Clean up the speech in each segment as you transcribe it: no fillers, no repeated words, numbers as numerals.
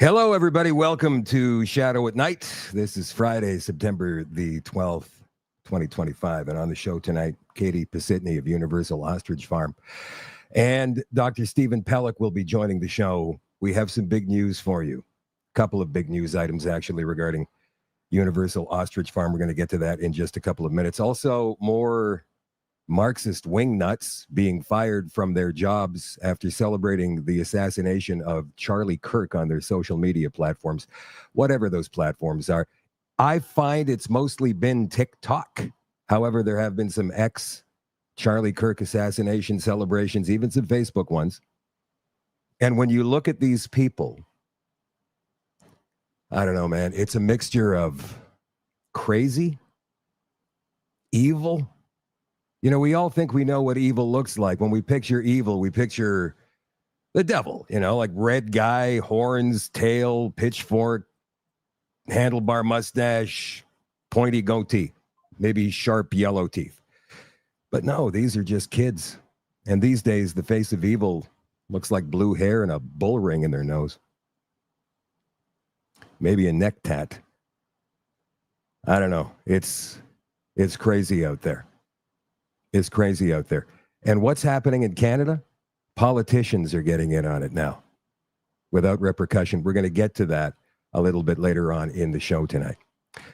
Hello, everybody. Welcome to Shadow at Night. This is Friday, September the 12th, 2025. And on the show tonight, Katie Pasitney of Universal Ostrich Farm. And Dr. Stephen Pellick will be joining the show. We have some big news for you. A couple of big news items, actually, regarding Universal Ostrich Farm. We're going to get to that in just a couple of minutes. Also, more Marxist wingnuts being fired from their jobs after celebrating the assassination of Charlie Kirk on their social media platforms, whatever those platforms are. I find it's mostly been TikTok. However, there have been some Charlie Kirk assassination celebrations, even some Facebook ones. And when you look at these people, I don't know, man, it's a mixture of crazy, evil. You know, we all think we know what evil looks like. When we picture evil, we picture the devil, you know, like red guy, horns, tail, pitchfork, handlebar mustache, pointy goatee, maybe sharp yellow teeth. But no, these are just kids. And these days, the face of evil looks like blue hair and a bull ring in their nose. Maybe a neck tat. I don't know. It's crazy out there. Is crazy out there. And what's happening in Canada? Politicians are getting in on it now without repercussion. We're going to get to that a little bit later on in the show tonight.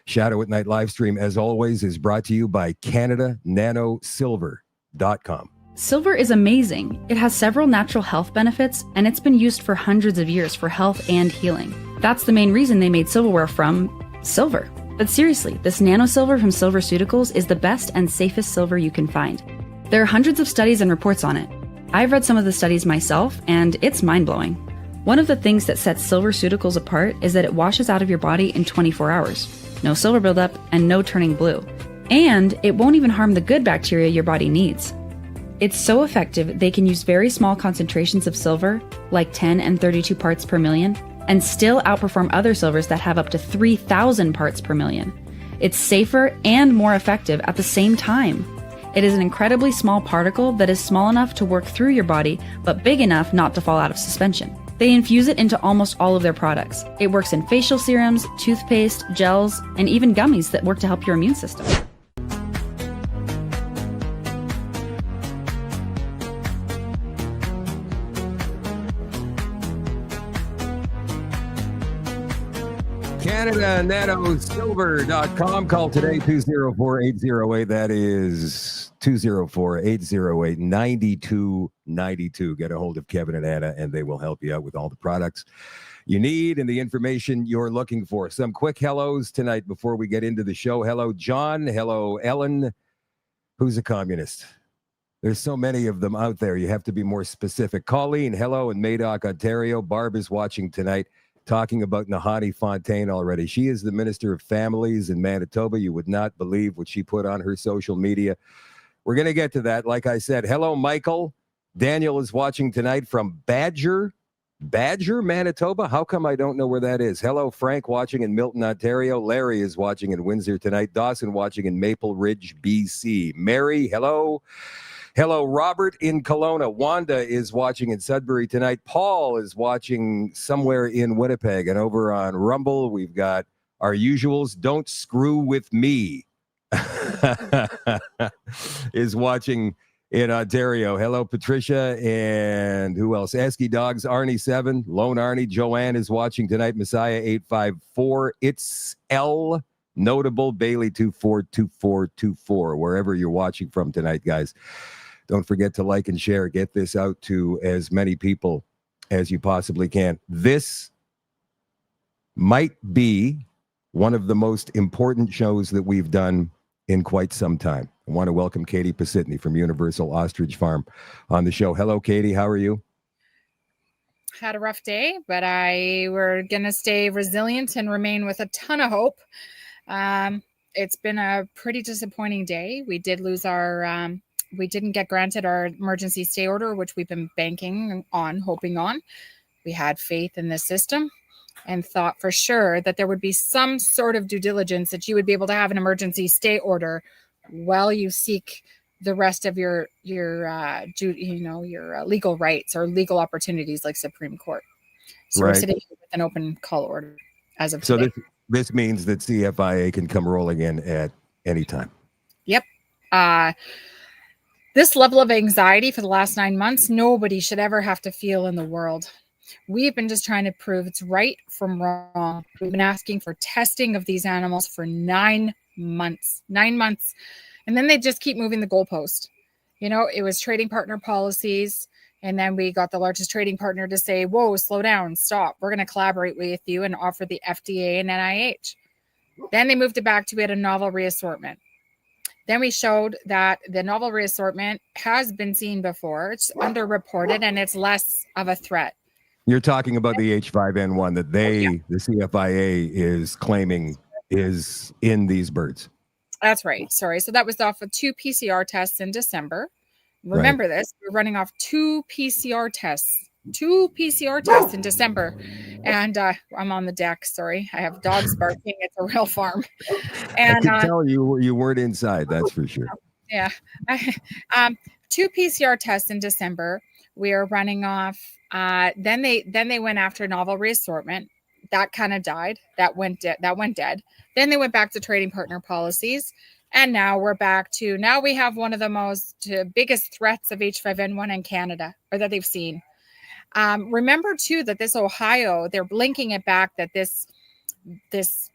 Shadow at Night live stream, as always, is brought to you by CanadaNanoSilver.com. Silver is amazing. It has several natural health benefits, and it's been used for hundreds of years for health and healing. That's the main reason they made silverware from silver. But seriously, this nano silver from SilverCeuticals is the best and safest silver you can find. There are hundreds of studies and reports on it. I've read some of the studies myself, and it's mind-blowing. One of the things that sets SilverCeuticals apart is that it washes out of your body in 24 hours. No silver buildup and no turning blue. And it won't even harm the good bacteria your body needs. It's so effective they can use very small concentrations of silver, like 10 and 32 parts per million, and still outperform other silvers that have up to 3,000 parts per million. It's safer and more effective at the same time. It is an incredibly small particle that is small enough to work through your body, but big enough not to fall out of suspension. They infuse it into almost all of their products. It works in facial serums, toothpaste, gels, and even gummies that work to help your immune system. CanadaNanoSilver.com. Call today, 204-808. That is 204-808-9292. Get a hold of Kevin and Anna, and they will help you out with all the products you need and the information you're looking for. Some quick hellos tonight before we get into the show. Hello, John. Hello, Ellen. Who's a communist? There's so many of them out there. You have to be more specific. Colleen, hello, in Madoc, Ontario. Barb is watching tonight. Talking about Nahani Fontaine already. She is the Minister of Families in Manitoba. You would not believe what she put on her social media. We're going to get to that. Like I said, hello, Michael. Daniel is watching tonight from Badger, Manitoba. How come I don't know where that is? Hello, Frank, watching in Milton, Ontario. Larry is watching in Windsor tonight. Dawson watching in Maple Ridge, BC. Mary, hello. Hello, Robert in Kelowna. Wanda is watching in Sudbury tonight. Paul is watching somewhere in Winnipeg. And over on Rumble, we've got our usuals. Don't Screw With Me is watching in Ontario. Hello, Patricia. And who else? Esky Dogs, Arnie7, Lone Arnie. Joanne is watching tonight. Messiah 854. It's L. Notable Bailey 242424. Wherever you're watching from tonight, guys. Don't forget to like and share. Get this out to as many people as you possibly can. This might be one of the most important shows that we've done in quite some time. I want to welcome Katie Pasitney from Universal Ostrich Farm on the show. Hello, Katie. How are you? Had a rough day, but we're going to stay resilient and remain with a ton of hope. It's been a pretty disappointing day. We did lose we didn't get granted our emergency stay order, which we've been banking on, hoping on. We had faith in the system and thought for sure that there would be some sort of due diligence that you would be able to have an emergency stay order while you seek the rest of your legal rights or legal opportunities like Supreme Court. So we're sitting here with an open call order as of today. So this means that CFIA can come rolling in at any time. Yep. This level of anxiety for the last 9 months, nobody should ever have to feel in the world. We've been just trying to prove it's right from wrong. We've been asking for testing of these animals for 9 months. 9 months. And then they just keep moving the goalpost. You know, it was trading partner policies. And then we got the largest trading partner to say, whoa, slow down, stop. We're going to collaborate with you and offer the FDA and NIH. Then they moved it back to we had a novel reassortment. Then we showed that the novel reassortment has been seen before. It's underreported and it's less of a threat. You're talking about the H5N1 that the CFIA is claiming is in these birds. That's right. Sorry. So that was off of 2 PCR tests in December. Remember this, we're running off 2 PCR tests. 2 PCR tests in December. And I'm on the deck. Sorry. I have dogs barking. It's a real farm. And I can tell you weren't inside, that's for sure. Yeah. 2 PCR tests in December. We are running off. Then they went after novel reassortment. That kind of died. That went dead. Then they went back to trading partner policies. And now we're back to, now we have one of the most biggest threats of H5N1 in Canada, or that they've seen. Remember too, that this Ohio, they're linking it back that this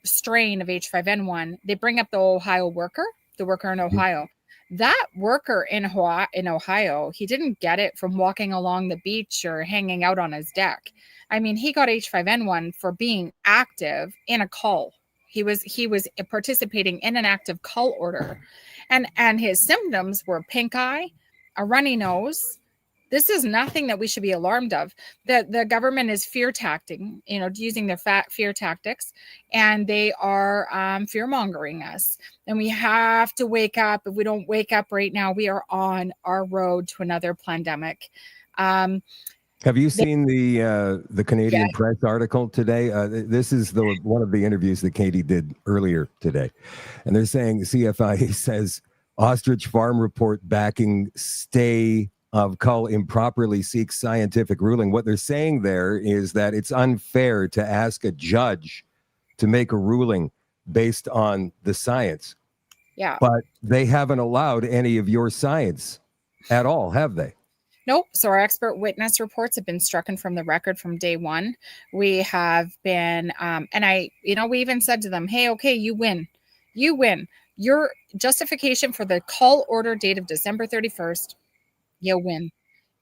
strain of H5N1, they bring up the Ohio worker, the worker in Ohio. That worker in Ohio, he didn't get it from walking along the beach or hanging out on his deck. I mean, he got H5N1 for being active in a cull. He was participating in an active cull order, and his symptoms were pink eye, a runny nose. This is nothing that we should be alarmed of. The government is fear tacting, using their fear tactics, and they are fear mongering us. And we have to wake up. If we don't wake up right now, we are on our road to another pandemic. Have you seen the Canadian Press article today? This is one of the interviews that Katie did earlier today. And they're saying CFIA says Ostrich Farm report backing stay of cull improperly seeks scientific ruling. What they're saying there is that it's unfair to ask a judge to make a ruling based on the science. Yeah. But they haven't allowed any of your science at all, have they? Nope. So our expert witness reports have been stricken from the record from day one. We have been, we even said to them, hey, okay, you win. Your justification for the call order date of December 31st, you win.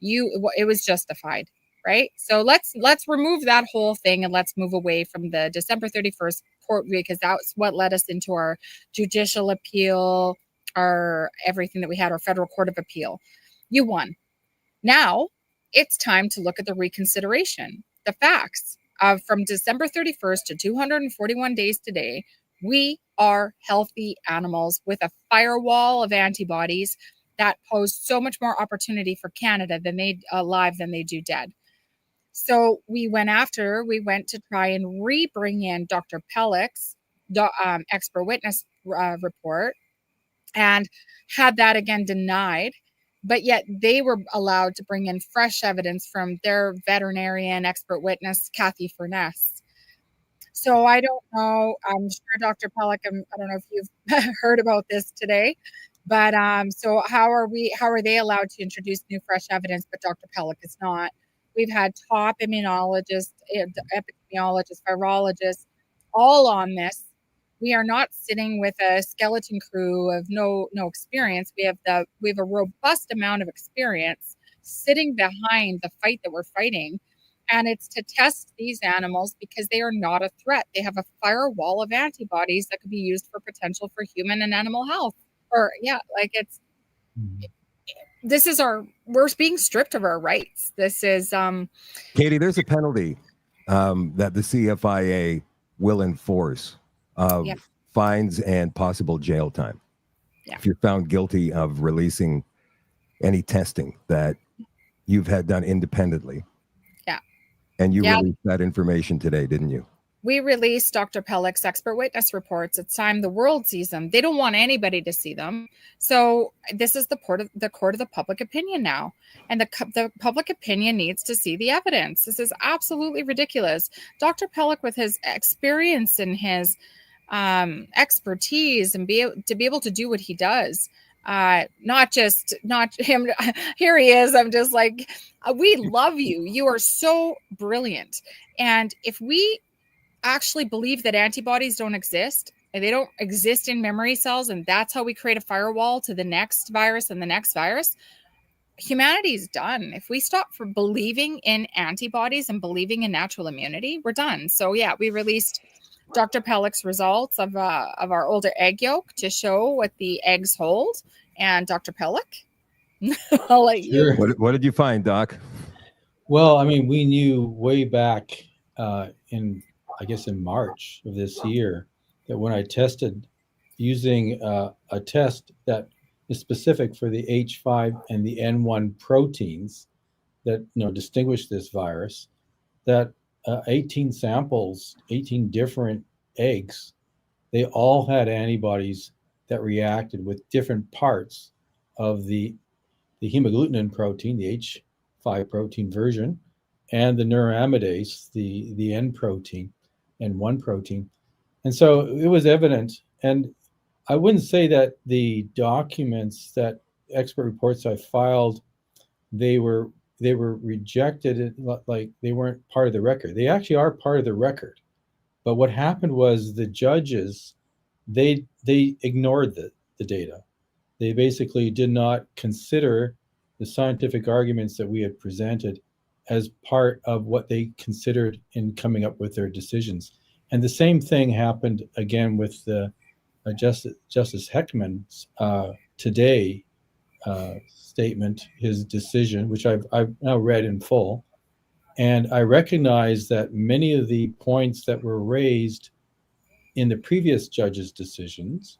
It was justified, right? So let's remove that whole thing and let's move away from the December 31st court, because that's what led us into our judicial appeal, our everything that we had, our federal court of appeal. You won. Now it's time to look at the reconsideration. The facts of from December 31st to 241 days today, we are healthy animals with a firewall of antibodies that pose so much more opportunity for Canada than they alive than they do dead. So we went to try and bring in Dr. Pellick's expert witness report, and had that again denied. But yet they were allowed to bring in fresh evidence from their veterinarian expert witness, Kathy Furness. So I don't know. I'm sure Dr. Pellick, I don't know if you've heard about this today, but so how are they allowed to introduce new fresh evidence, but Dr. Pellick is not? We've had top immunologists, epidemiologists, virologists, all on this. We are not sitting with a skeleton crew of no experience. We have a robust amount of experience sitting behind the fight that we're fighting. And it's to test these animals because they are not a threat. They have a firewall of antibodies that could be used for potential for human and animal health. We're being stripped of our rights. This is Katie, there's a penalty that the CFIA will enforce of fines and possible jail time if you're found guilty of releasing any testing that you've had done independently. Yeah. And you released that information today, didn't you? we released Dr. Pellick's expert witness reports. It's time the world sees them. They don't want anybody to see them. So this is the court of the public opinion now. And the public opinion needs to see the evidence. This is absolutely ridiculous. Dr. Pellick, with his experience and his expertise and to be able to do what he does, not him. Here he is. I'm just like, we love you. You are so brilliant. And if we actually believe that antibodies don't exist and they don't exist in memory cells, and that's how we create a firewall to the next virus and the next virus, humanity's done. If we stop for believing in antibodies and believing in natural immunity, we're done. So yeah, we released Dr. Pellick's results of our older egg yolk to show what the eggs hold. And Dr. Pellick, I'll let you. What did you find, Doc? Well, I mean, we knew way back in March of this year that when I tested using a test that is specific for the H5 and the N1 proteins that distinguish this virus, that 18 samples, 18 different eggs, they all had antibodies that reacted with different parts of the hemagglutinin protein, the H5 protein version, and the neuroamidase, the N protein, N1 protein. And so it was evident. And I wouldn't say that the documents, that expert reports I filed, they were rejected, like they weren't part of the record. They actually are part of the record. But what happened was the judges, they ignored the data. They basically did not consider the scientific arguments that we had presented as part of what they considered in coming up with their decisions. And the same thing happened again with the Justice Heckman's today statement, his decision, which I've now read in full. And I recognize that many of the points that were raised in the previous judge's decisions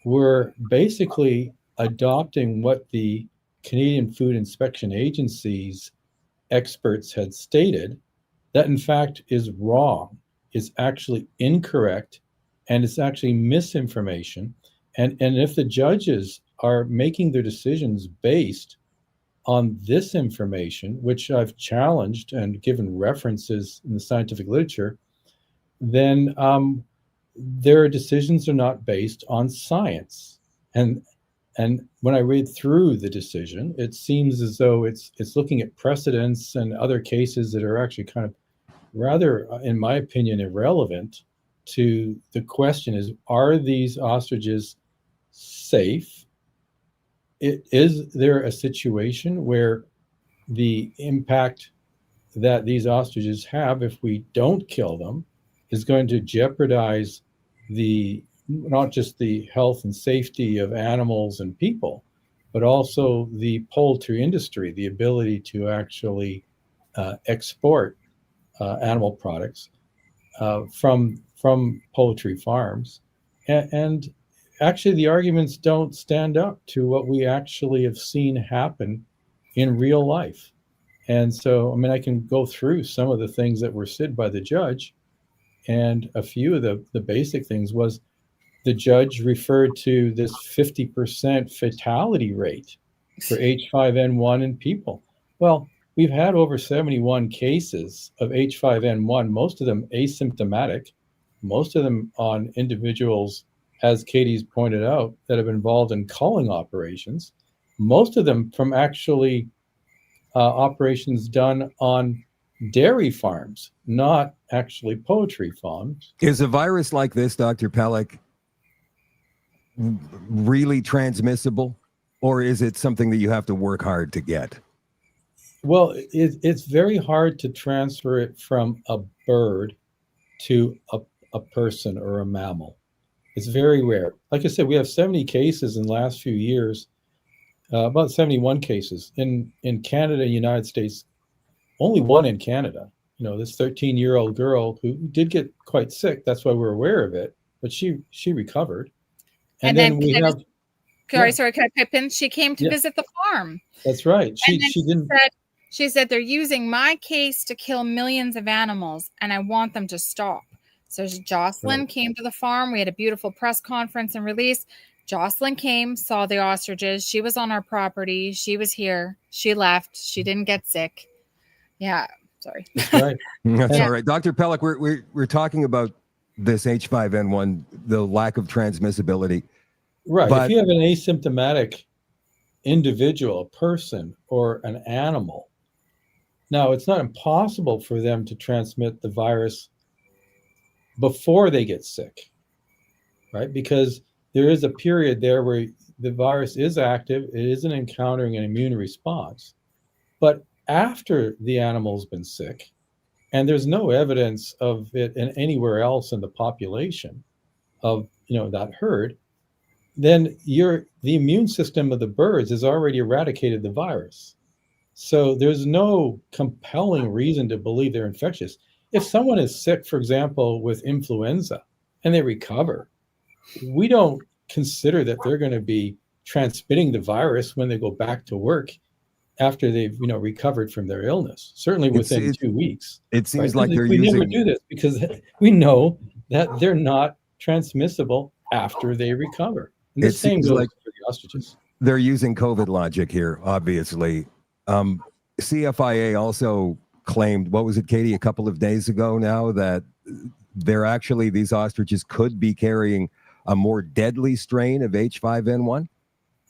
were basically adopting what the Canadian Food Inspection Agency's experts had stated, that in fact is wrong, is actually incorrect, and it's actually misinformation. And if the judges are making their decisions based on this information, which I've challenged and given references in the scientific literature, then their decisions are not based on science. And when I read through the decision, it seems as though it's looking at precedents and other cases that are actually kind of rather, in my opinion, irrelevant to the question is, are these ostriches safe? Is there a situation where the impact that these ostriches have, if we don't kill them, is going to jeopardize not just the health and safety of animals and people, but also the poultry industry, the ability to actually export animal products from poultry farms. And actually, the arguments don't stand up to what we actually have seen happen in real life. And so, I mean, I can go through some of the things that were said by the judge, and a few of the basic things was the judge referred to this 50% fatality rate for H5N1 in people. Well, we've had over 71 cases of H5N1, most of them asymptomatic, most of them on individuals, as Katie's pointed out, that have been involved in culling operations, most of them from actually operations done on dairy farms, not actually poultry farms. Is a virus like this, Dr. Pellick, really transmissible, or is it something that you have to work hard to get? Well, it's very hard to transfer it from a bird to a person or a mammal. It's very rare. Like I said, we have 70 cases in the last few years, about 71 cases in Canada, United States, only one in Canada. This 13-year-old girl who did get quite sick. That's why we're aware of it, but she recovered. And then we have. Sorry, can I pipe in? She came to visit the farm. That's right. She said they're using my case to kill millions of animals, and I want them to stop. So Jocelyn came to the farm. We had a beautiful press conference and release. Jocelyn came, saw the ostriches. She was on our property. She was here. She left. She didn't get sick. Yeah, sorry. That's right. That's Yeah. all right. Dr. Pellick, we're talking about this H5N1, the lack of transmissibility. Right. But if you have an asymptomatic individual, a person, or an animal, now it's not impossible for them to transmit the virus before they get sick, right? Because there is a period there where the virus is active, it isn't encountering an immune response. But after the animal's been sick, and there's no evidence of it in anywhere else in the population of that herd, then the immune system of the birds has already eradicated the virus. So there's no compelling reason to believe they're infectious. If someone is sick, for example, with influenza and they recover, we don't consider that they're going to be transmitting the virus when they go back to work after they've recovered from their illness, certainly within 2 weeks. It seems right? like they're we using... never do this because we know that they're not transmissible after they recover. And the same goes like for the ostriches. They're using COVID logic here, obviously. CFIA also claimed, what was it, Katie, a couple of days ago now, that these ostriches could be carrying a more deadly strain of H5N1?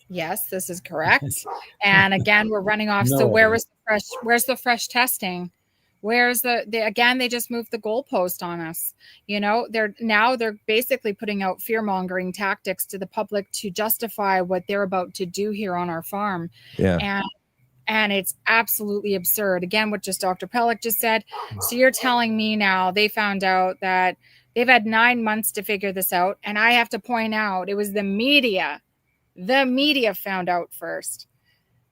Yes, this is correct. And again, we're running off. No. So where's the fresh testing? Where's again, they just moved the goalpost on us. They're basically putting out fear-mongering tactics to the public to justify what they're about to do here on our farm. Yeah. And it's absolutely absurd. Again, what just Dr. Pellick just said. So you're telling me now they found out that they've had 9 months to figure this out. And I have to point out, it was the media. The media found out first.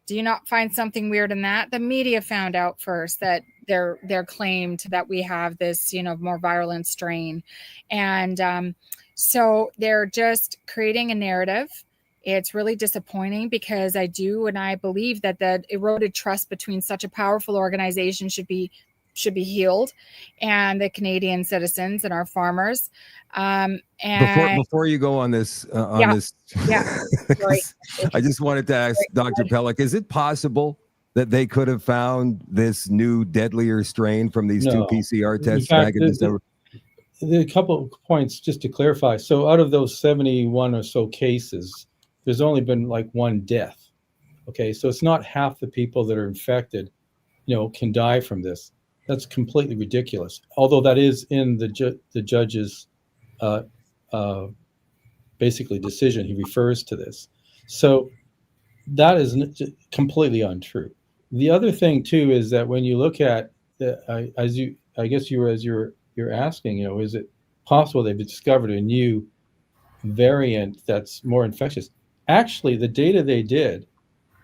Do you not find something weird in that? The media found out first that they're claimed that we have this, more virulent strain. And so they're just creating a narrative. It's really disappointing because I believe that the eroded trust between such a powerful organization should be healed, and the Canadian citizens and our farmers. And before you go on this, sorry. I just wanted to ask Dr. Pellick, is it possible that they could have found this new deadlier strain from these two PCR tests back in December? There are a couple of points just to clarify. So out of those 71 or so cases, there's only been like one death. Okay, so it's not half the people that are infected, can die from this. That's completely ridiculous. Although that is in the judge's basically decision, he refers to this. So that is completely untrue. The other thing too is that when you look at you're asking, is it possible they've discovered a new variant that's more infectious? Actually, the data they did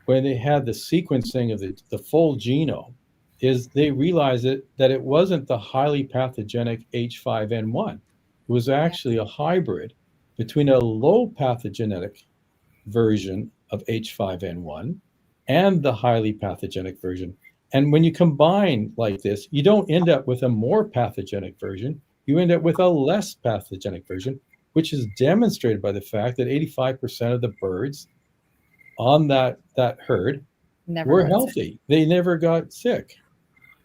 when they had the sequencing of the full genome is they realized that it wasn't the highly pathogenic H5N1. It was actually a hybrid between a low pathogenic version of H5N1 and the highly pathogenic version. And when you combine like this, you don't end up with a more pathogenic version. You end up with a less pathogenic version, which is demonstrated by the fact that 85% of the birds on that herd were healthy. They never got sick.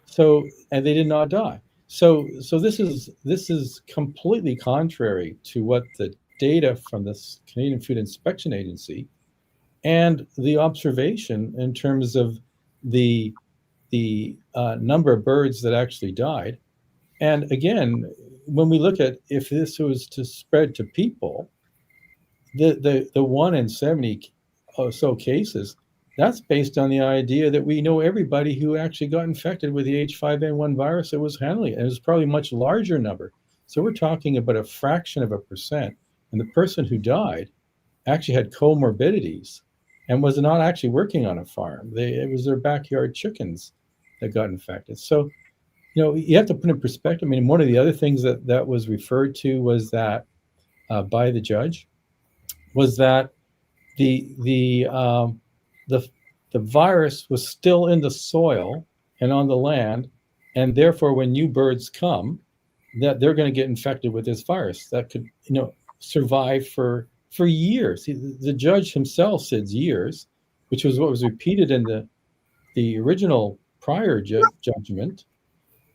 So, and they did not die. So this is completely contrary to what the data from the Canadian Food Inspection Agency and the observation in terms of the number of birds that actually died. And again, when we look at if this was to spread to people, the 1 in 70 or so cases, that's based on the idea that we know everybody who actually got infected with the H5N1 virus that was handling it. And it was probably a much larger number. So we're talking about a fraction of a percent. And the person who died actually had comorbidities and was not actually working on a farm. It was their backyard chickens that got infected. So, you have to put in perspective. I mean, one of the other things that was referred to was that by the judge was that the virus was still in the soil and on the land, and therefore when new birds come, that they're going to get infected with this virus that could, survive for years. The judge himself said years, which was what was repeated in the original prior judgment.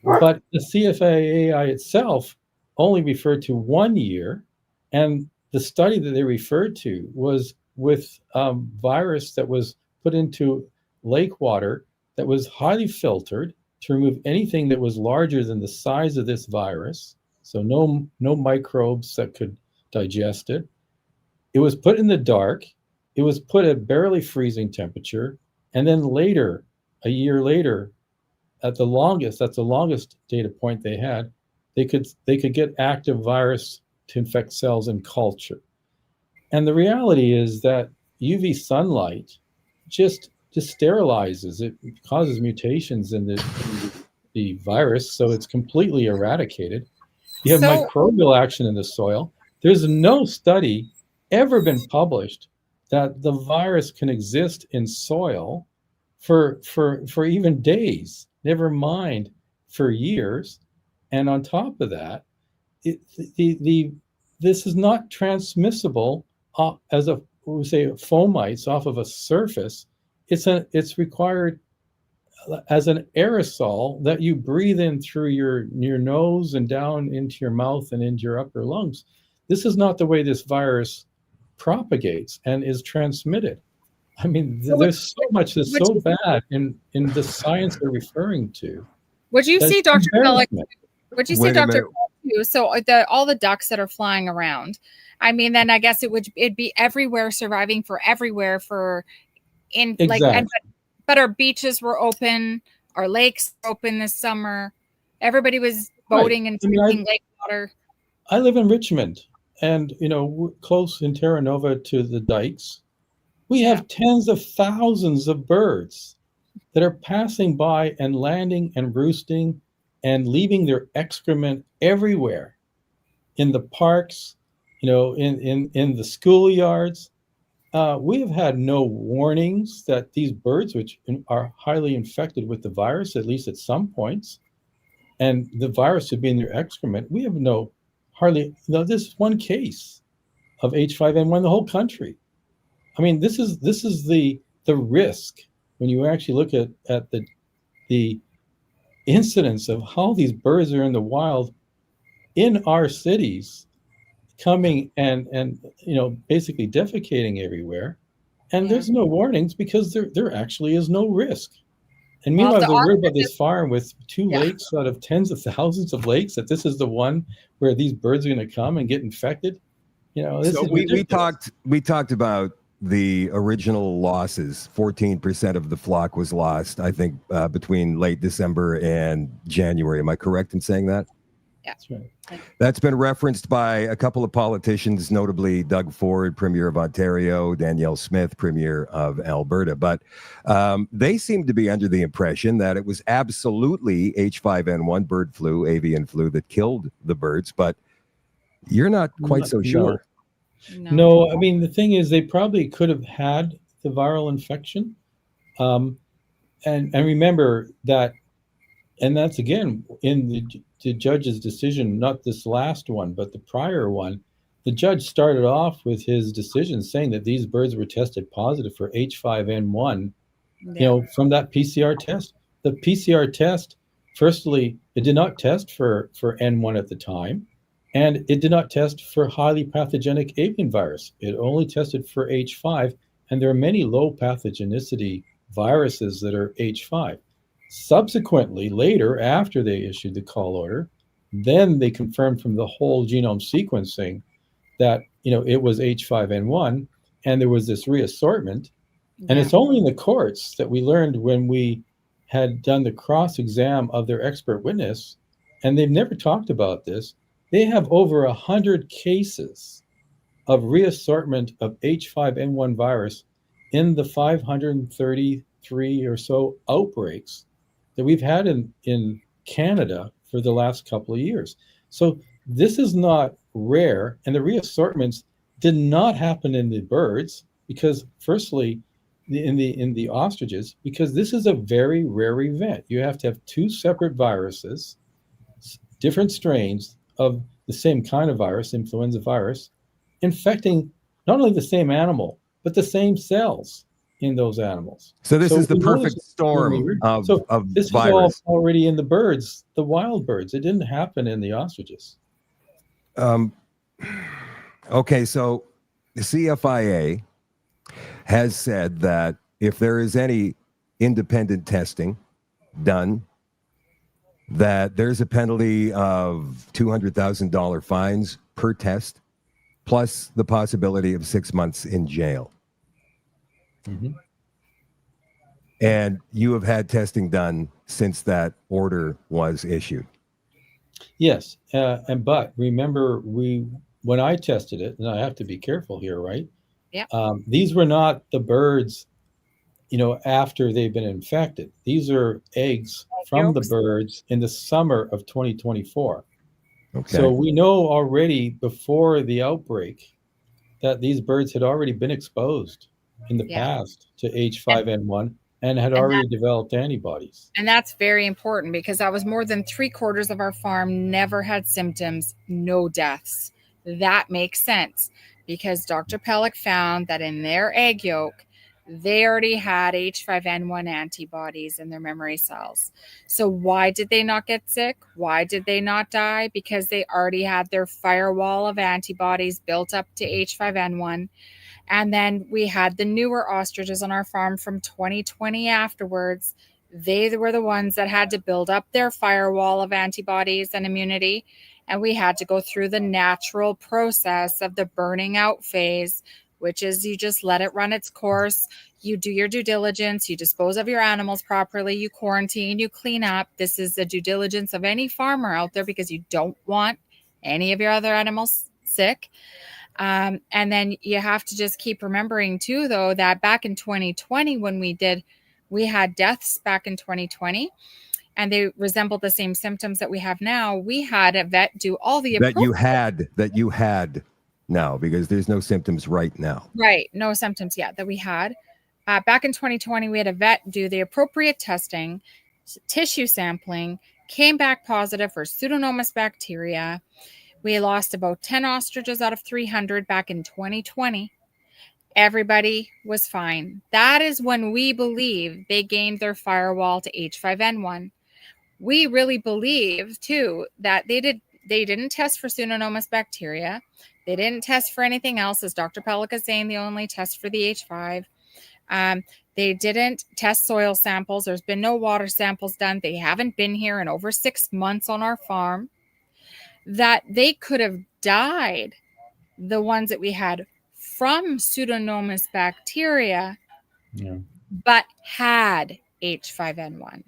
But the CFAAI itself only referred to 1 year, and the study that they referred to was with virus that was put into lake water that was highly filtered to remove anything that was larger than the size of this virus, so no microbes that could digest it. It was put in the dark. It was put at barely freezing temperature, and then later, a year later, that's the longest data point they had, they could get active virus to infect cells in culture. And the reality is that UV sunlight just sterilizes it, causes mutations in the virus, so it's completely eradicated. You have microbial action in the soil. There's no study ever been published that the virus can exist in soil for even days, never mind for years. And on top of that, this is not transmissible as we say fomites off of a surface. It's required as an aerosol that you breathe in through your nose and down into your mouth and into your upper lungs. This is not the way this virus propagates and is transmitted. I mean, there's so much that's so bad in the science they're referring to. Would you see, Dr. Pellick? Would you see, Dr. Pellick, so all the ducks that are flying around? I mean, then I guess it'd be everywhere, surviving for everywhere exactly. But our beaches were open, our lakes were open this summer. Everybody was boating and drinking lake water. I live in Richmond, and we're close in Terra Nova to the dikes. We have tens of thousands of birds that are passing by and landing and roosting and leaving their excrement everywhere, in the parks, in the schoolyards. We have had no warnings that these birds, which are highly infected with the virus, at least at some points, and the virus would be in their excrement. We have this is one case of H5N1 in the whole country. I mean, this is the risk when you actually look at the incidence of how these birds are in the wild in our cities, coming and basically defecating everywhere, and there's no warnings because there actually is no risk. And meanwhile, they're worried about this farm with 2 lakes out of tens of thousands of lakes, that this is the one where these birds are going to come and get infected. So we talked about the original losses. 14% of the flock was lost, I think, between late December and January. Am I correct in saying that? Yeah, that's right. That's been referenced by a couple of politicians, notably Doug Ford, Premier of Ontario, Danielle Smith, Premier of Alberta. But they seem to be under the impression that it was absolutely H5N1 bird flu, avian flu, that killed the birds. But you're not quite so sure. No, I mean, the thing is, they probably could have had the viral infection. And remember that, and that's again in the judge's decision, not this last one, but the prior one. The judge started off with his decision saying that these birds were tested positive for H5N1, from that PCR test. The PCR test, firstly, it did not test for N1 at the time, and it did not test for highly pathogenic avian virus. It only tested for H5, and there are many low pathogenicity viruses that are H5. Subsequently, later, after they issued the call order, then they confirmed from the whole genome sequencing that it was H5N1, and there was this reassortment. And it's only in the courts that we learned, when we had done the cross-exam of their expert witness, and they've never talked about this. They have over 100 cases of reassortment of H5N1 virus in the 533 or so outbreaks that we've had in Canada for the last couple of years. So this is not rare, and the reassortments did not happen in the birds because, firstly, in the ostriches, because this is a very rare event. You have to have 2 separate viruses different strains of the same kind of virus, influenza virus, infecting not only the same animal, but the same cells in those animals. So this is the we know perfect this is storm weird. of This is all virus. already in the birds, the wild birds. It didn't happen in the ostriches. Okay, so the CFIA has said that if there is any independent testing done, that there's a penalty of $200,000 fines per test, plus the possibility of 6 months in jail. Mm-hmm. And you have had testing done since that order was issued. Yes, but remember, when I tested it, and I have to be careful here, right? Yeah. These were not the birds, after they've been infected. These are eggs from the birds in the summer of 2024. Okay. So we know already before the outbreak that these birds had already been exposed in the past to H5N1 and had already developed antibodies. And that's very important because that was more than 3/4 of our farm never had symptoms, no deaths. That makes sense because Dr. Pellick found that in their egg yolk, they already had H5N1 antibodies in their memory cells. So why did they not get sick? Why did they not die? Because they already had their firewall of antibodies built up to H5N1. And then we had the newer ostriches on our farm from 2020 afterwards. They were the ones that had to build up their firewall of antibodies and immunity. And we had to go through the natural process of the burning out phase, which is you just let it run its course. You do your due diligence, you dispose of your animals properly, you quarantine, you clean up. This is the due diligence of any farmer out there because you don't want any of your other animals sick. And then you have to just keep remembering too, though, that back in 2020, when we had deaths back in 2020, and they resembled the same symptoms that we have now. We had a vet do all the that you had now, because there's no symptoms right now. Right. No symptoms yet that we had. Back in 2020, we had a vet do the appropriate testing, tissue sampling, came back positive for Pseudomonas bacteria. We lost about 10 ostriches out of 300 back in 2020. Everybody was fine. That is when we believe they gained their firewall to H5N1. We really believe, too, that they didn't test for Pseudomonas bacteria. They didn't test for anything else, as Dr. Pellick is saying, they only test for the H5. They didn't test soil samples. There's been no water samples done. They haven't been here in over 6 months on our farm. That they could have died, the ones that we had from Pseudomonas bacteria, but had H5N1.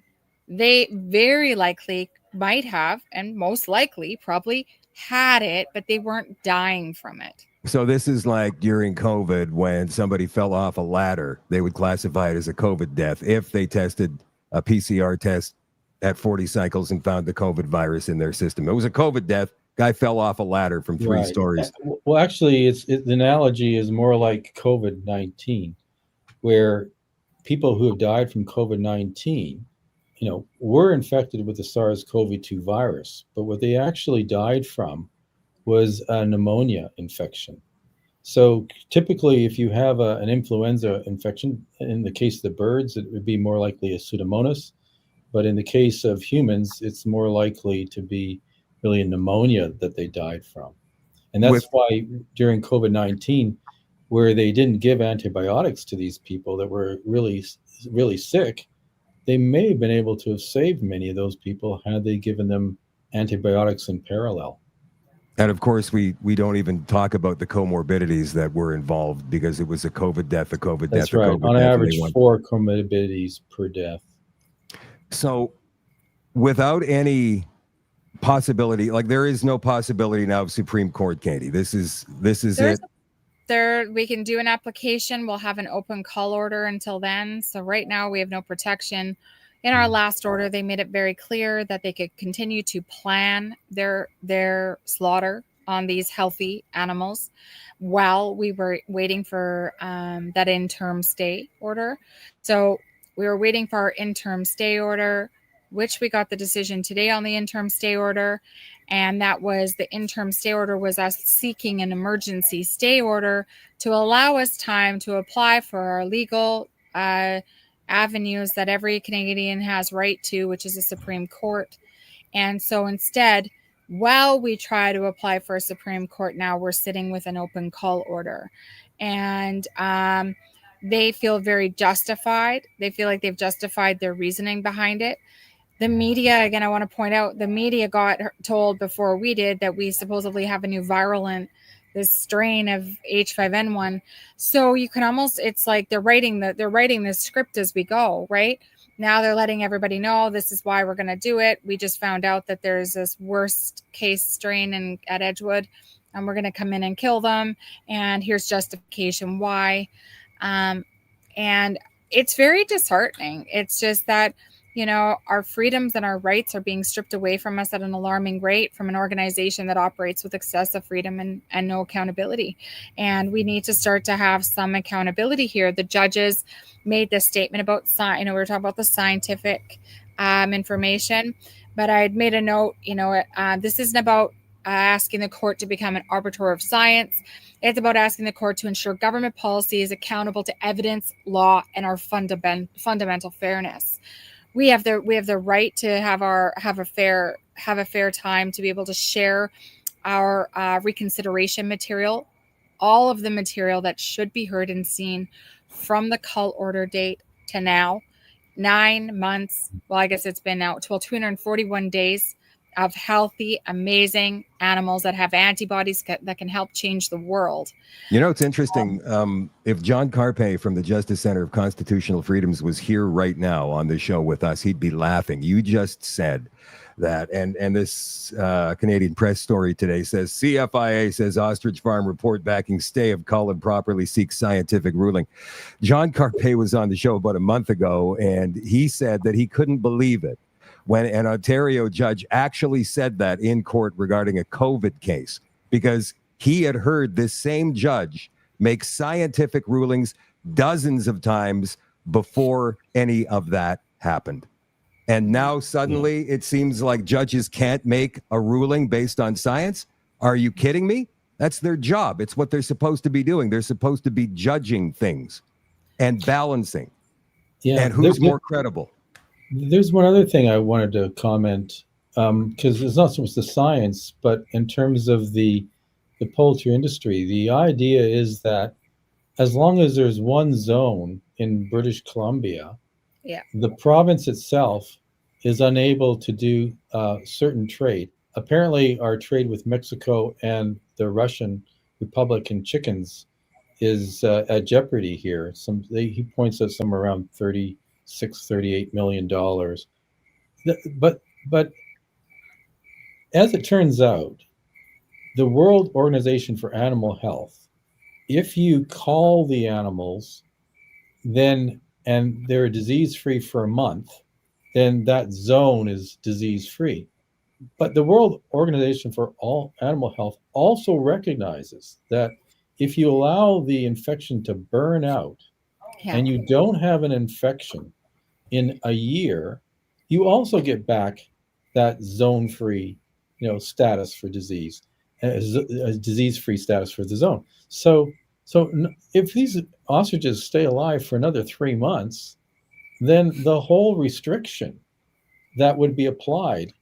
They very likely might have, and most likely probably had it, but they weren't dying from it. So this is like during COVID when somebody fell off a ladder, they would classify it as a COVID death if they tested a PCR test at 40 cycles and found the COVID virus in their system. It was a COVID death. Guy fell off a ladder from 3 stories. Well, actually, the analogy is more like COVID-19, where people who have died from COVID-19, were infected with the SARS-CoV-2 virus, but what they actually died from was a pneumonia infection. So typically, if you have an influenza infection, in the case of the birds, it would be more likely a Pseudomonas. But in the case of humans, it's more likely to be really a pneumonia that they died from. And that's why during COVID-19, where they didn't give antibiotics to these people that were really, really sick, they may have been able to have saved many of those people had they given them antibiotics in parallel. And of course, we don't even talk about the comorbidities that were involved because it was a COVID death, That's right. On average, 4 comorbidities per death. So without any possibility, like there is no possibility now of Supreme Court, Katie. This is it. We can do an application. We'll have an open call order until then. So right now we have no protection. In our last order, they made it very clear that they could continue to plan their slaughter on these healthy animals while we were waiting for that interim stay order. So we were waiting for our interim stay order. which we got the decision today on the interim stay order. And that was the interim stay order was us seeking an emergency stay order to allow us time to apply for our legal avenues that every Canadian has right to, which is a Supreme Court. And so instead, while we try to apply for a Supreme Court now, we're sitting with an open call order. And they feel very justified. They feel like they've justified their reasoning behind it. The media, again, I want to point out, the media got told before we did that we supposedly have a new virulent, this strain of H5N1. So you can almost, it's like they're writing the script as we go, right? Now they're letting everybody know this is why we're going to do it. We just found out that there's this worst case strain at Edgewood, and we're going to come in and kill them. And here's justification why. And it's very disheartening. It's just that, you know, our freedoms and our rights are being stripped away from us at an alarming rate from an organization that operates with excessive freedom and no accountability. And we need to start to have some accountability here. The judges made this statement about, we were talking about the scientific information, but I had made a note, this isn't about asking the court to become an arbiter of science. It's about asking the court to ensure government policy is accountable to evidence, law, and our fundamental fairness. We have the right to have a fair time to be able to share our reconsideration material, all of the material that should be heard and seen from the cull order date to now, 9 months. Well, I guess it's been now 241 days of healthy, amazing animals that have antibodies that can help change the world. You know, it's interesting. If John Carpay from the Justice Center of Constitutional Freedoms was here right now on the show with us, he'd be laughing. You just said that. And this Canadian press story today says, CFIA says Ostrich Farm report backing stay of cull and properly seeks scientific ruling. John Carpay was on the show about a month ago, and he said that he couldn't believe it when an Ontario judge actually said that in court regarding a COVID case, because he had heard this same judge make scientific rulings dozens of times before any of that happened. And now suddenly it seems like judges can't make a ruling based on science. Are you kidding me? That's their job. It's what they're supposed to be doing. They're supposed to be judging things and balancing. Yeah, and who's more credible? There's one other thing I wanted to comment, because it's not so much the science, but in terms of the poultry industry, the idea is that as long as there's one zone in British Columbia, the province itself is unable to do certain trade. Apparently, our trade with Mexico and the Russian Republic in chickens is at jeopardy here. He points at somewhere around $38 million. But as it turns out, the World Organization for Animal Health, if you call the animals and they're disease-free for a month, then that zone is disease-free. But the World Organization for Animal Health also recognizes that if you allow the infection to burn out and you don't have an infection in a year, you also get back that zone-free, status for disease, a disease-free status for the zone. So if these ostriches stay alive for another 3 months, then the whole restriction that would be applied,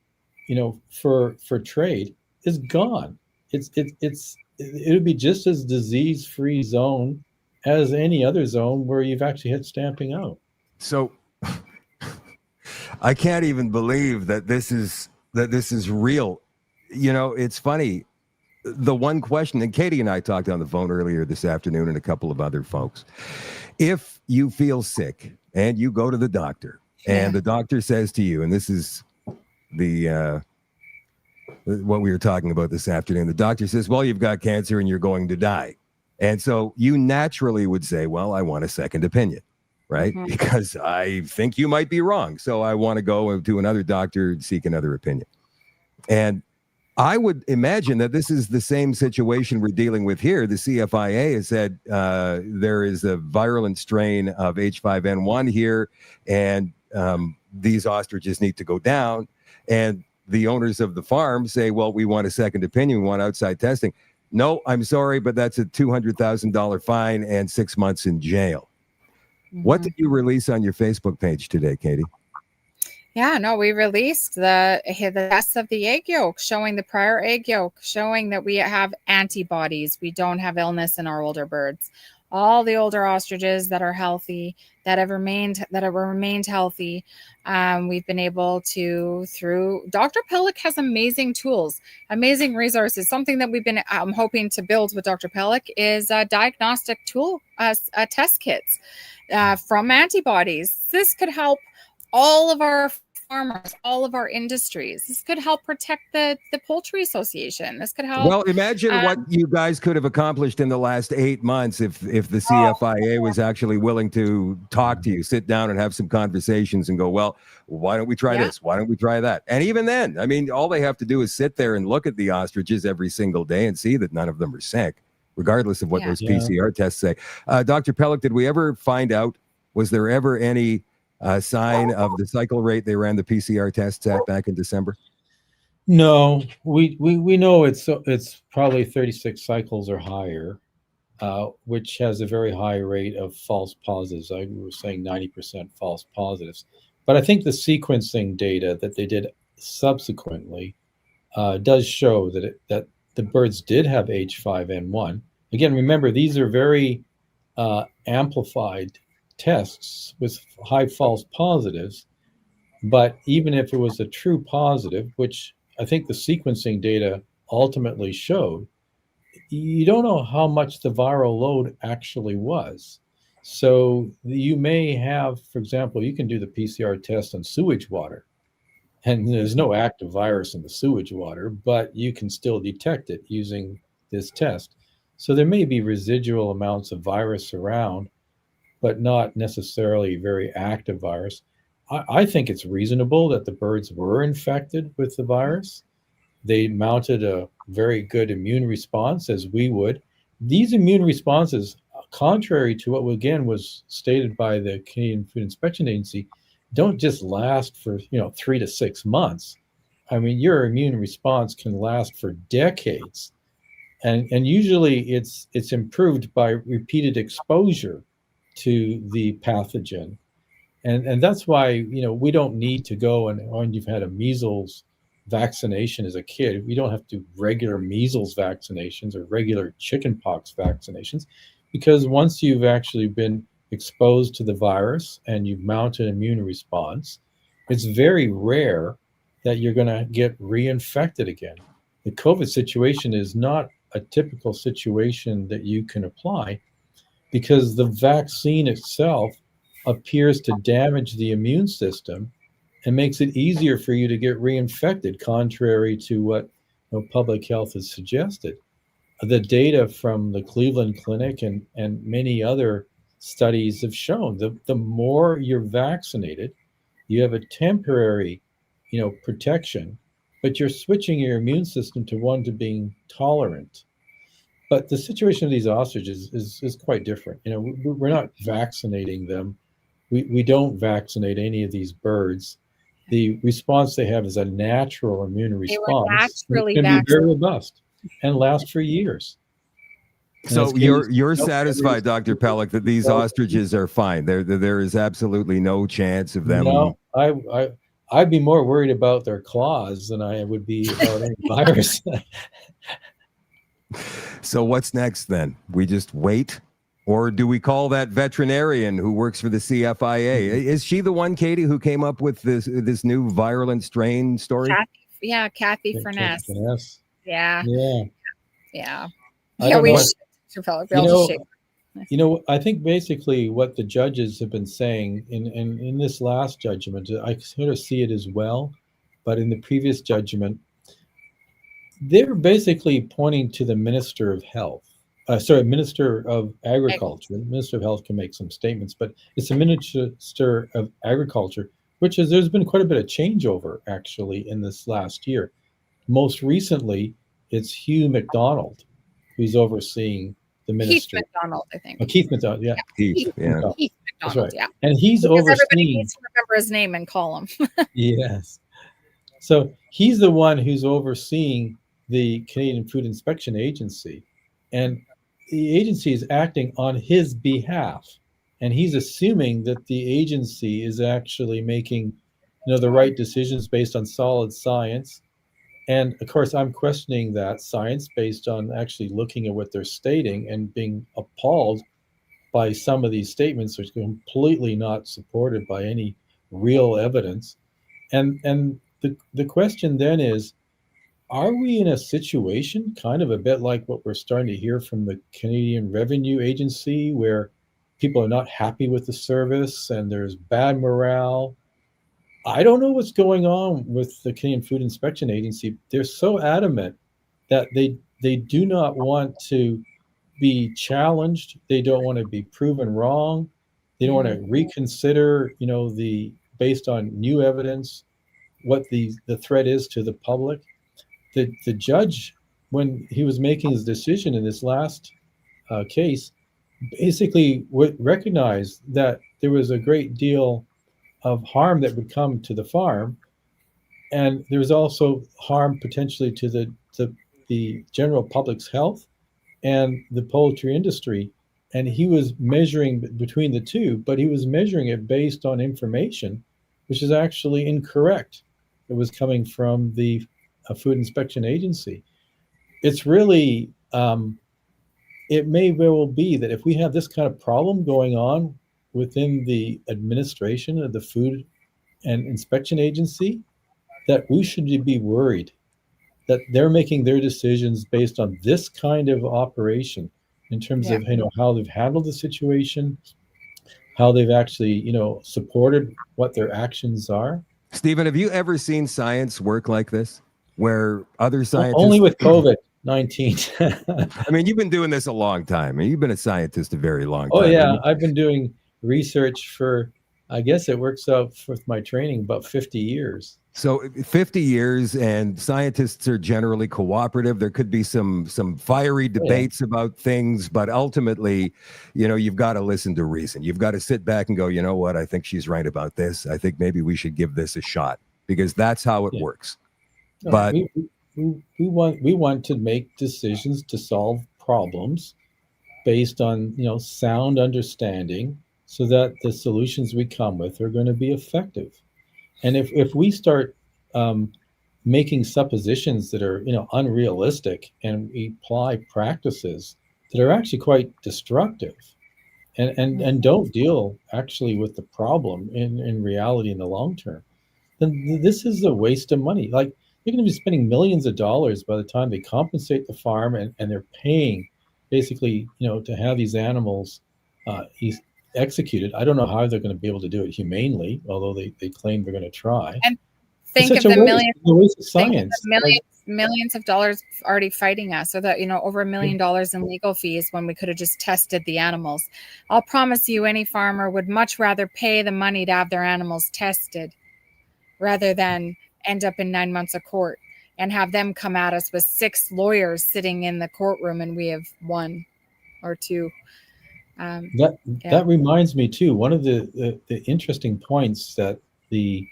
for trade is gone. It would be just as disease-free zone as any other zone where you've actually had stamping out. So I can't even believe that this is real. It's funny. The one question, and Katie and I talked on the phone earlier this afternoon, and a couple of other folks. If you feel sick and you go to the doctor, and the doctor says to you, and this is what we were talking about this afternoon, the doctor says, well, you've got cancer and you're going to die. And so you naturally would say, well, I want a second opinion, right? Mm-hmm. Because I think you might be wrong. So I want to go to another doctor and seek another opinion. And I would imagine that this is the same situation we're dealing with here. The CFIA has said there is a virulent strain of H5N1 here, and these ostriches need to go down. And the owners of the farm say, well, we want a second opinion. We want outside testing. No, I'm sorry, but that's a $200,000 fine and 6 months in jail. What did you release on your Facebook page today, Katie? Yeah, no, we released the tests of the egg yolk, showing the prior egg yolk, showing that we have antibodies. We don't have illness in our older birds. All the older ostriches that are healthy, that have remained healthy, we've been able to, through Dr. Pellick has amazing tools, amazing resources. Something that we've been hoping to build with Dr. Pellick is a diagnostic tool, test kits from antibodies. This could help all of our farmers, all of our industries. This could help protect the Poultry Association. This could help. Well, imagine what you guys could have accomplished in the last 8 months if the CFIA was actually willing to talk to you, sit down and have some conversations and go, well, why don't we try this? Why don't we try that? And even then, I mean, all they have to do is sit there and look at the ostriches every single day and see that none of them are sick, regardless of what those PCR tests say. Dr. Pellick, did we ever find out, was there ever any sign of the cycle rate they ran the PCR tests at back in December? No, we know it's probably 36 cycles or higher, which has a very high rate of false positives. I was saying 90% false positives. But I think the sequencing data that they did subsequently does show that the birds did have H5N1. Again, remember, these are very amplified tests with high false positives, but even if it was a true positive, which I think the sequencing data ultimately showed, you don't know how much the viral load actually was. So you may have, for example, you can do the PCR test on sewage water, and there's no active virus in the sewage water, but you can still detect it using this test. So there may be residual amounts of virus around, but not necessarily very active virus. I think it's reasonable that the birds were infected with the virus. They mounted a very good immune response, as we would. These immune responses, contrary to what again was stated by the Canadian Food Inspection Agency, don't just last for 3 to 6 months. I mean, your immune response can last for decades, and usually it's improved by repeated exposure to the pathogen, and that's why we don't need to go and when you've had a measles vaccination as a kid, we don't have to do regular measles vaccinations or regular chickenpox vaccinations, because once you've actually been exposed to the virus and you've mounted an immune response, it's very rare that you're going to get reinfected again. The COVID situation is not a typical situation that you can apply, because the vaccine itself appears to damage the immune system and makes it easier for you to get reinfected, contrary to what public health has suggested. The data from the Cleveland Clinic and many other studies have shown the more you're vaccinated, you have a temporary protection, but you're switching your immune system to one to being tolerant. But the situation of these ostriches is quite different. We're not vaccinating them. We don't vaccinate any of these birds. The response they have is a natural immune response. It can be very robust and last for years. So you're satisfied, Dr. Pellick, that these ostriches are fine. There is absolutely no chance of them. No, I'd be more worried about their claws than I would be about any virus. So what's next then? We just wait? Or do we call that veterinarian who works for the CFIA? Is she the one, Katie, who came up with this new virulent strain story? Kathy Furness. Yeah. I think basically what the judges have been saying in this last judgment, I sort of see it as well, but in the previous judgment, they're basically pointing to the Minister of Health. Minister of Agriculture. The Minister of Health can make some statements, but it's the Minister of Agriculture, there's been quite a bit of changeover actually in this last year. Most recently, it's Hugh MacDonald who's overseeing the Heath minister. McDonald, I think. Oh, Keith McDonald, yeah. Heath, yeah. Heath That's McDonald, right. yeah. And he's Because everybody overseeing. needs to remember his name and call him. Yes. So he's the one who's overseeing the Canadian Food Inspection Agency. And the agency is acting on his behalf. And he's assuming that the agency is actually making, the right decisions based on solid science. And of course, I'm questioning that science based on actually looking at what they're stating and being appalled by some of these statements, which are completely not supported by any real evidence. And the question then is, are we in a situation kind of a bit like what we're starting to hear from the Canadian Revenue Agency, where people are not happy with the service and there's bad morale? I don't know what's going on with the Canadian Food Inspection Agency. They're so adamant that they do not want to be challenged. They don't want to be proven wrong. They don't want to reconsider, the based on new evidence, what the threat is to the public. The judge, when he was making his decision in this last case, basically recognized that there was a great deal of harm that would come to the farm, and there was also harm potentially to the general public's health and the poultry industry. And he was measuring between the two, but he was measuring it based on information which is actually incorrect. It was coming from the Food Inspection Agency. It's really, it may well be that if we have this kind of problem going on within the administration of the Food and Inspection Agency, that we should be worried that they're making their decisions based on this kind of operation in terms of how they've handled the situation, how they've actually supported what their actions are. Stephen, have you ever seen science work like this, where other scientists only with COVID-19? I mean, you've been doing this a long time. I mean, you've been a scientist a very long time. Oh yeah, I've been doing research for, I guess it works out with my training, about 50 years. So 50 years, and scientists are generally cooperative. There could be some fiery debates about things, but ultimately, you've got to listen to reason. You've got to sit back and go, you know what? I think she's right about this. I think maybe we should give this a shot, because that's how it works. No, but we want to make decisions to solve problems based on sound understanding, so that the solutions we come with are going to be effective. And if we start making suppositions that are unrealistic, and we apply practices that are actually quite destructive, and don't deal actually with the problem in reality in the long term, then this is a waste of money. Like, they're going to be spending millions of dollars by the time they compensate the farm, and they're paying basically to have these animals executed. I don't know how they're going to be able to do it humanely, although they claim they're going to try. And think of the millions of dollars already fighting us, so that over $1 million in legal fees when we could have just tested the animals. I'll promise you, any farmer would much rather pay the money to have their animals tested rather than end up in 9 months of court and have them come at us with 6 lawyers sitting in the courtroom, and we have 1 or 2. That reminds me too. One of the interesting points that the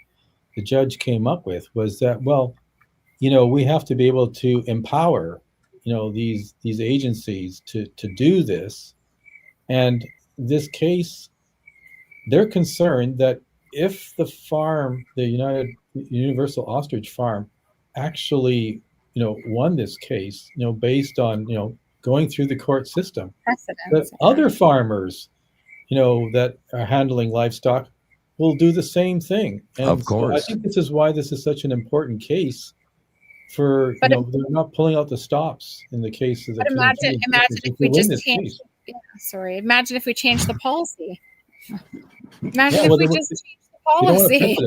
judge came up with was that, we have to be able to empower these agencies to do this. And this case, they're concerned that if the farm, the Universal Ostrich Farm, actually won this case, based on going through the court system, that other farmers, that are handling livestock will do the same thing. And of course, so I think this is why this is such an important case for, they're not pulling out the stops in the case of the. But imagine if we just changed. Imagine if we changed the policy. Imagine if we just changed the policy.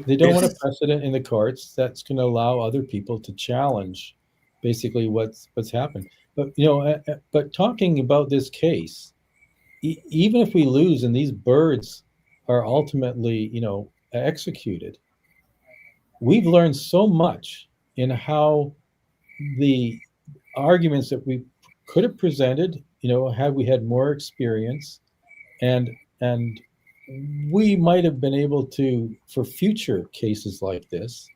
They don't want a precedent in the courts that's going to allow other people to challenge basically what's happened. But but talking about this case, even if we lose and these birds are ultimately executed, we've learned so much in how the arguments that we could have presented, had we had more experience, and we might have been able to, for future cases like this,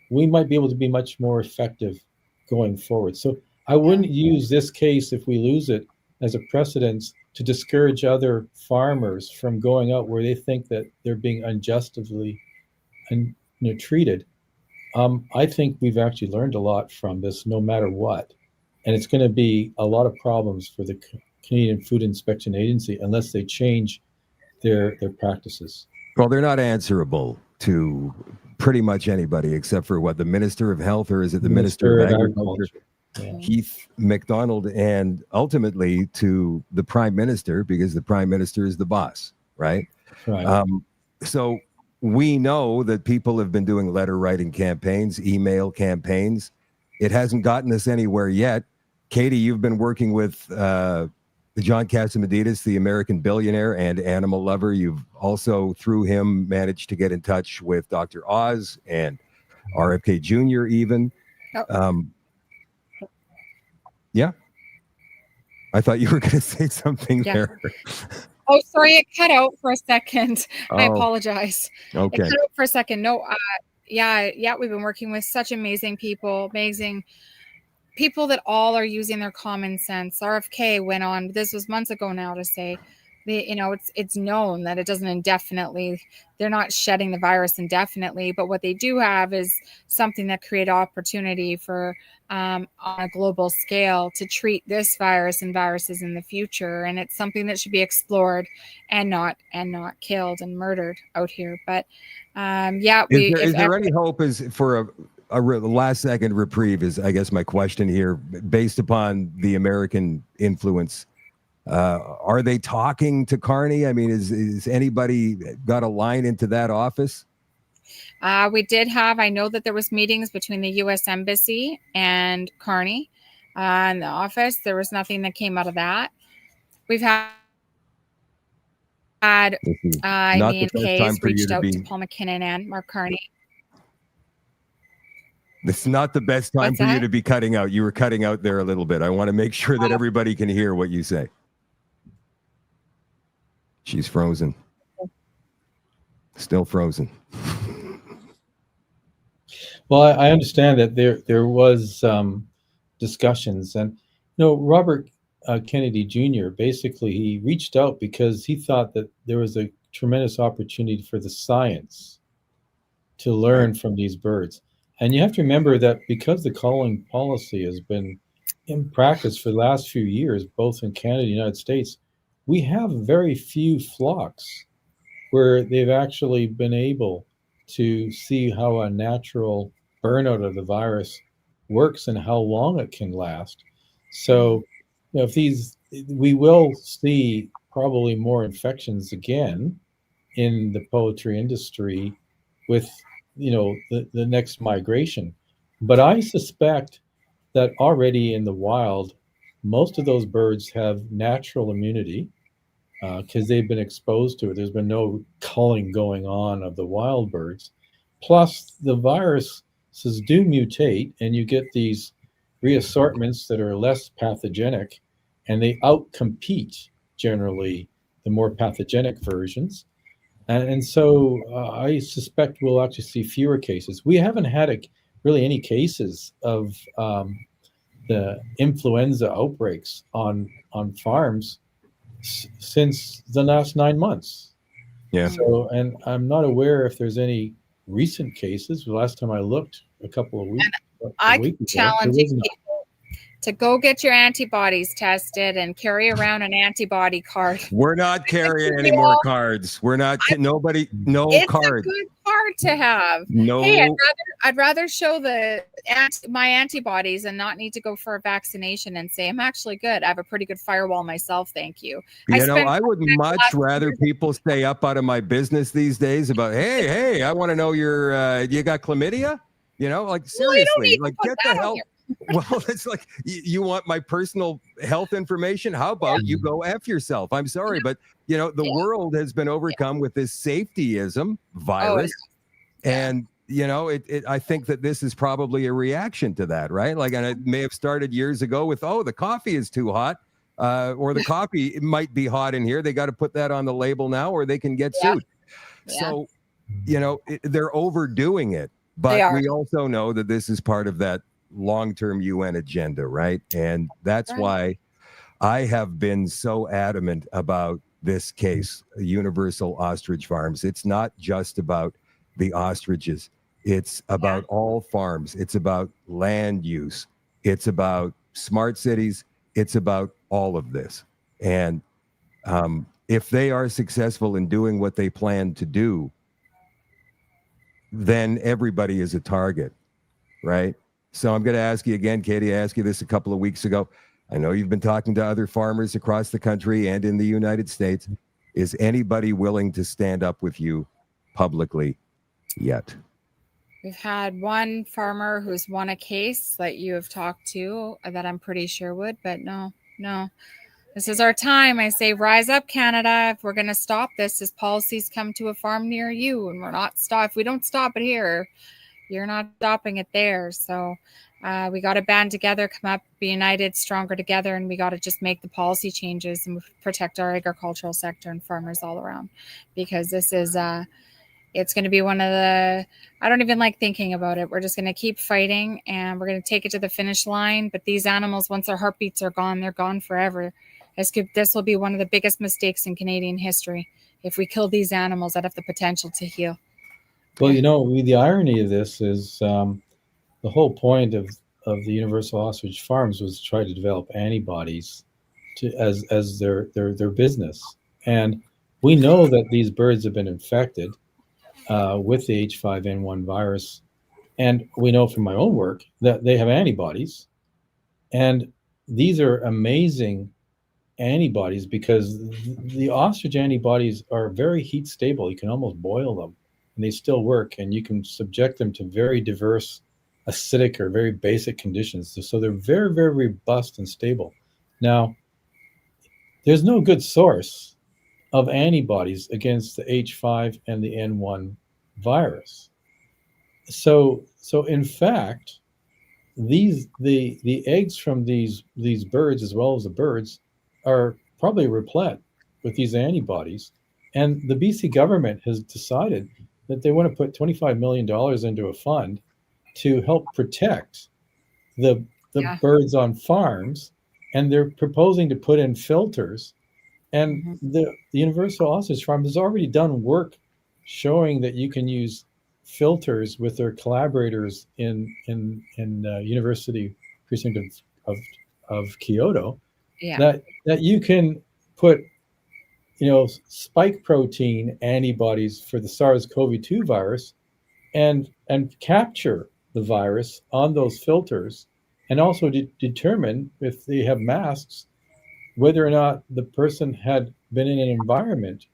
we might be able to be much more effective going forward. So I wouldn't use this case, if we lose it, as a precedent to discourage other farmers from going out where they think that they're being unjustly treated. I think we've actually learned a lot from this, no matter what. And it's going to be a lot of problems for the Canadian Food Inspection Agency unless they change their practices. Well, they're not answerable to pretty much anybody except for the Minister of Health, or is it the Minister of Agriculture? Yeah. Keith MacDonald, and ultimately to the Prime Minister, because the Prime Minister is the boss, right? Right. So we know that people have been doing letter writing campaigns, email campaigns. It hasn't gotten us anywhere yet. Katie, you've been working with John Catsimatidis, the American billionaire and animal lover. You've also, through him, managed to get in touch with Dr. Oz and RFK Jr. even. Oh. Yeah. I thought you were going to say something there. Oh, sorry, it cut out for a second. Oh, I apologize. Okay. It cut out for a second. No, yeah, we've been working with such amazing people that all are using their common sense. RFK went on, this was months ago now, to say, it's known that it doesn't indefinitely, they're not shedding the virus indefinitely, but what they do have is something that create opportunity for on a global scale to treat this virus and viruses in the future. And it's something that should be explored and not killed and murdered out here. But is there any hope is for a last second reprieve is, I guess, my question here, based upon the American influence. Are they talking to Carney? I mean, is anybody got a line into that office? We did have, I know that there was meetings between the U.S. Embassy and Carney in the office. There was nothing that came out of that. We've had reached out to Paul McKinnon and Mark Carney. It's not the best time for you to be cutting out. You were cutting out there a little bit. I want to make sure that everybody can hear what you say. She's frozen. Still frozen. Well, I understand that there was discussions, and Robert Kennedy Jr. basically, he reached out because he thought that there was a tremendous opportunity for the science to learn from these birds. And you have to remember that because the culling policy has been in practice for the last few years, both in Canada and the United States, we have very few flocks where they've actually been able to see how a natural burnout of the virus works and how long it can last. So, we will see probably more infections again in the poultry industry with the next migration. But I suspect that already in the wild, most of those birds have natural immunity because they've been exposed to it. There's been no culling going on of the wild birds. Plus, the viruses do mutate, and you get these reassortments that are less pathogenic, and they outcompete generally the more pathogenic versions. And so I suspect we'll actually see fewer cases. We haven't had really any cases of the influenza outbreaks on farms since the last 9 months. Yeah. So, and I'm not aware if there's any recent cases. The last time I looked, a couple of weeks. And I can challenge people to go get your antibodies tested and carry around an antibody card. We're not carrying any more cards. We're not. It's cards. It's a good card to have. No. Hey, I'd rather show my antibodies and not need to go for a vaccination and say I'm actually good. I have a pretty good firewall myself. Thank you. I would much rather people stay up out of my business these days about, hey, I want to know you got chlamydia? Seriously, get the hell. Well, it's like, you want my personal health information? How about you go F yourself? I'm sorry, but the world has been overcome with this safetyism virus. And I think that this is probably a reaction to that, right? Like, and it may have started years ago with, oh, the coffee is too hot, or the coffee might be hot in here. They got to put that on the label now, or they can get sued. Yeah. So, they're overdoing it. They But are. we also know that this is part of that long-term UN agenda, right? And that's why I have been so adamant about this case, Universal Ostrich Farms. It's not just about the ostriches. It's about all farms. It's about land use. It's about smart cities. It's about all of this. And if they are successful in doing what they plan to do, then everybody is a target, right? So I'm going to ask you again, Katie. I asked you this a couple of weeks ago. I know you've been talking to other farmers across the country and in the United States. Is anybody willing to stand up with you publicly yet? We've had one farmer who's won a case that you have talked to that I'm pretty sure would, but no. This is our time. I say, rise up, Canada. If we're going to stop this, as policies come to a farm near you, and if we don't stop it here, you're not stopping it there. So we got to band together, come up, be united, stronger together, and we got to just make the policy changes and protect our agricultural sector and farmers all around, because this is it's going to be one of the, I don't even like thinking about it. We're just going to keep fighting, and we're going to take it to the finish line. But these animals, once their heartbeats are gone, they're gone forever. This will be one of the biggest mistakes in Canadian history if we kill these animals that have the potential to heal. Well, the irony of this is the whole point of the Universal Ostrich Farms was to try to develop antibodies as their business. And we know that these birds have been infected with the H5N1 virus. And we know from my own work that they have antibodies. And these are amazing antibodies because the ostrich antibodies are very heat stable. You can almost boil them and they still work, and you can subject them to very diverse acidic or very basic conditions. So they're very, very robust and stable. Now, there's no good source of antibodies against the H5 and the N1 virus. So in fact, the eggs from these birds, as well as the birds, are probably replete with these antibodies. And the BC government has decided that they want to put $25 million into a fund to help protect the birds on farms. And they're proposing to put in filters. And the Universal Ostrich Farm has already done work showing that you can use filters with their collaborators in University Precinct of Kyoto, that you can put spike protein antibodies for the SARS-CoV-2 virus and capture the virus on those filters, and also determine, if they have masks, whether or not the person had been in an environment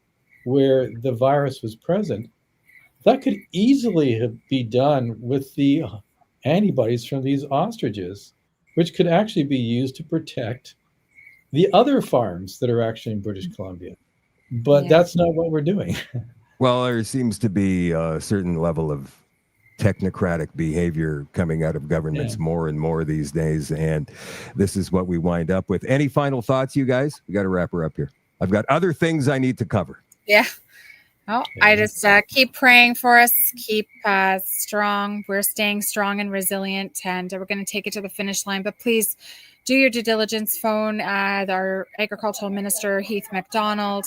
where the virus was present. That could easily be done with the antibodies from these ostriches, which could actually be used to protect the other farms that are actually in British Columbia. But that's not what we're doing. Well, there seems to be a certain level of technocratic behavior coming out of governments more and more these days, and this is what we wind up with. Any final thoughts, you guys? We got to wrap her up here. I've got other things I need to cover. Well, I just keep praying for us, keep strong. We're staying strong and resilient, and we're going to take it to the finish line. But please do your due diligence. Phone our agricultural minister, Heath MacDonald.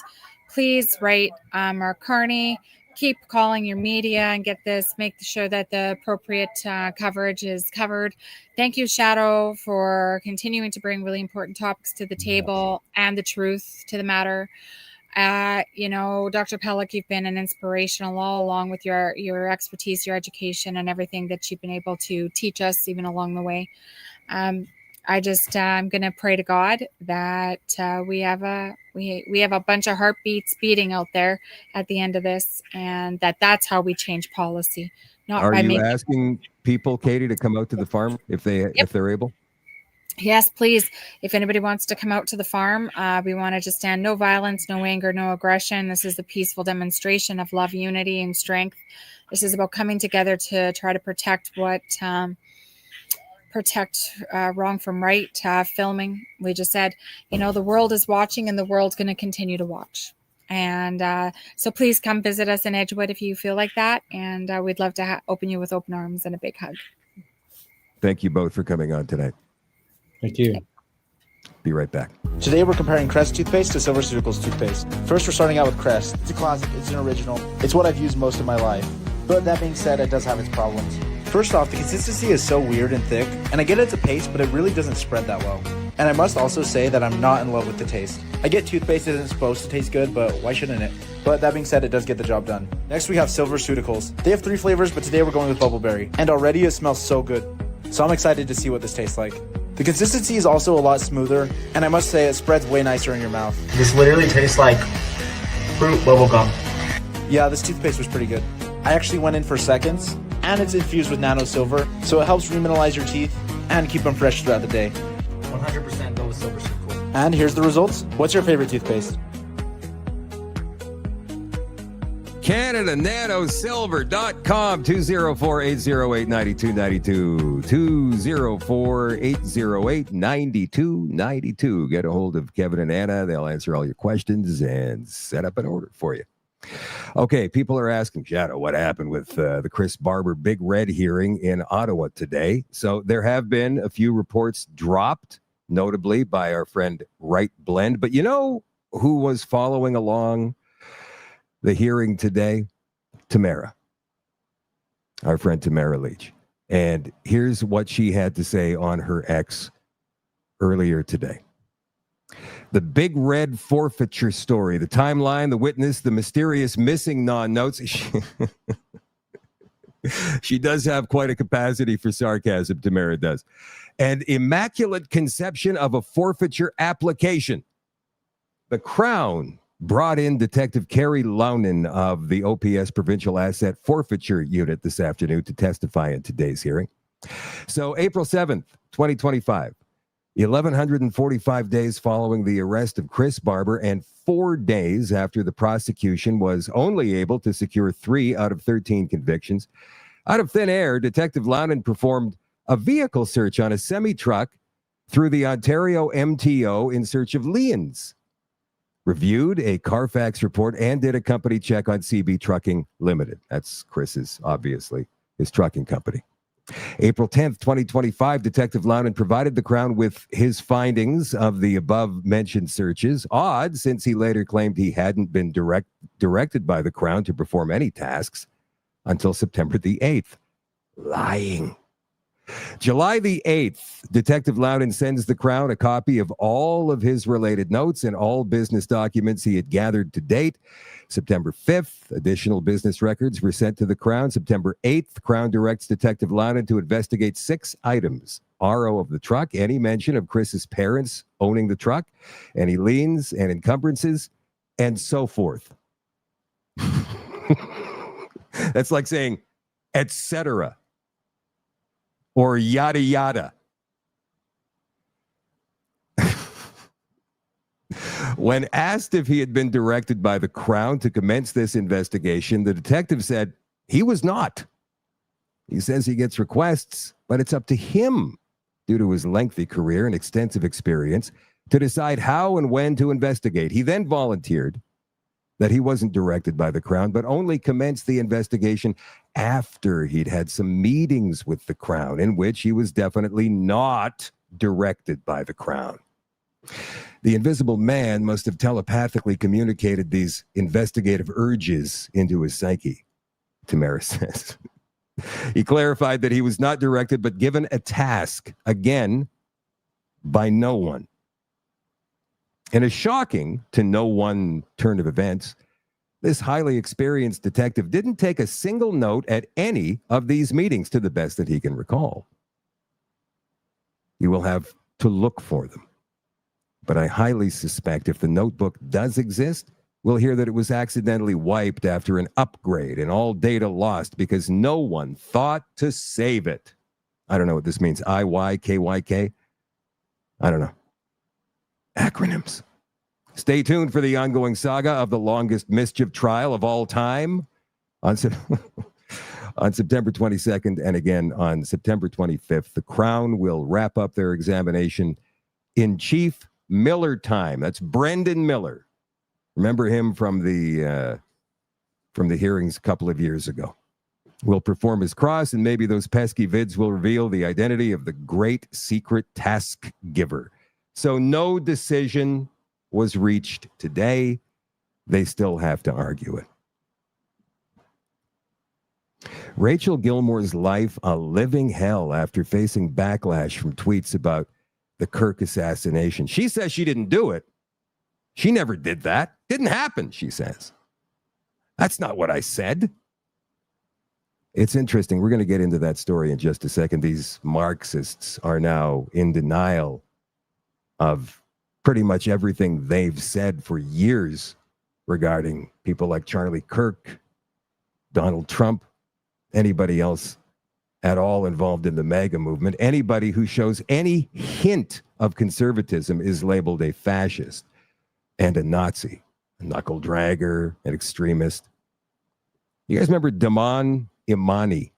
Please write Mark Carney. Keep calling your media and make sure that the appropriate coverage is covered. Thank you, Shadow, for continuing to bring really important topics to the table and the truth to the matter. Dr. Pellick, you've been an inspirational all along with your expertise, your education, and everything that you've been able to teach us even along the way. I'm going to pray to God that we have a bunch of heartbeats beating out there at the end of this, and that's how we change policy. Are you asking people, Katie, to come out to the farm if they're able? Yes, please. If anybody wants to come out to the farm, we want to just stand no violence, no anger, no aggression. This is a peaceful demonstration of love, unity, and strength. This is about coming together to try to protect wrong from right. Filming. We just said, the world is watching and the world's going to continue to watch. And so please come visit us in Edgewood if you feel like that. And we'd love to open you with open arms and a big hug. Thank you both for coming on tonight. Thank you. Be right back. Today we're comparing Crest toothpaste to SilverSeuticals toothpaste. First, we're starting out with Crest. It's a classic, it's an original. It's what I've used most of my life. But that being said, it does have its problems. First off, the consistency is so weird and thick, and I get it's a paste, but it really doesn't spread that well. And I must also say that I'm not in love with the taste. I get toothpaste isn't supposed to taste good, but why shouldn't it? But that being said, it does get the job done. Next we have SilverSeuticals. They have 3 flavors, but today we're going with Bubbleberry. And already it smells so good. So I'm excited to see what this tastes like. The consistency is also a lot smoother, and I must say it spreads way nicer in your mouth. This literally tastes like fruit bubblegum. Yeah, this toothpaste was pretty good. I actually went in for seconds, and it's infused with nano silver, so it helps remineralize your teeth and keep them fresh throughout the day. 100% go with SilverSeuticals. And here's the results. What's your favorite toothpaste? CanadaNanoSilver.com 204-808-9292 204-808-9292. Get a hold of Kevin and Anna. They'll answer all your questions and set up an order for you. Okay, people are asking, Shadow, what happened with the Chris Barber Big Red hearing in Ottawa today? So there have been a few reports dropped, notably by our friend Right Blend. But you know who was following along the hearing today? Tamara, our friend Tamara Leach. And here's what she had to say on her X earlier today. The Big Red forfeiture story, the timeline, the witness, the mysterious missing non-notes. She does have quite a capacity for sarcasm, Tamara does. And immaculate conception of a forfeiture application. The Crown brought in Detective Carrie Loughnan of the OPS Provincial Asset Forfeiture Unit this afternoon to testify in today's hearing. So April 7th, 2025, 1,145 days following the arrest of Chris Barber and 4 days after the prosecution was only able to secure 3 out of 13 convictions. Out of thin air, Detective Loughnan performed a vehicle search on a semi-truck through the Ontario MTO in search of liens, reviewed a Carfax report, and did a company check on CB Trucking Limited. That's Chris's, obviously, his trucking company. April 10th, 2025, Detective Loughnan provided the Crown with his findings of the above-mentioned searches. Odd, since he later claimed he hadn't been directed by the Crown to perform any tasks until September the 8th. Lying. July the 8th, Detective Loughnan sends the Crown a copy of all of his related notes and all business documents he had gathered to date. September 5th, additional business records were sent to the Crown. September 8th, Crown directs Detective Loughnan to investigate 6 items. RO of the truck, any mention of Chris's parents owning the truck, any liens and encumbrances, and so forth. That's like saying, etc. or yada yada. When asked if he had been directed by the Crown to commence this investigation, the detective said he was not. He says he gets requests, but it's up to him, due to his lengthy career and extensive experience, to decide how and when to investigate. He then volunteered that he wasn't directed by the Crown, but only commenced the investigation after he'd had some meetings with the Crown in which he was definitely not directed by the Crown. The invisible man must have telepathically communicated these investigative urges into his psyche, Tamara says. He clarified that he was not directed, but given a task, again, by no one. In a shocking to no one turn of events, this highly experienced detective didn't take a single note at any of these meetings, to the best that he can recall. You will have to look for them. But I highly suspect if the notebook does exist, we'll hear that it was accidentally wiped after an upgrade and all data lost because no one thought to save it. I don't know what this means. IYKYK. I don't know. Acronyms. Stay tuned for the ongoing saga of the longest mischief trial of all time on September 22nd and again on September 25th. The Crown will wrap up their examination in Chief Miller time. That's Brendan Miller. Remember him from the hearings a couple of years ago. Will perform his cross, and maybe those pesky vids will reveal the identity of the great secret task giver. So no decision was reached today. They still have to argue it. Rachel Gilmore's life a living hell after facing backlash from tweets about the Kirk assassination. She says she didn't do it. She never did that. Didn't happen, she says. That's not what I said. It's interesting. We're going to get into that story in just a second. These Marxists are now in denial of pretty much everything they've said for years regarding people like Charlie Kirk, Donald Trump, anybody else at all involved in the MAGA movement. Anybody who shows any hint of conservatism is labeled a fascist and a Nazi, a knuckle dragger, an extremist. You guys remember Damon Imani?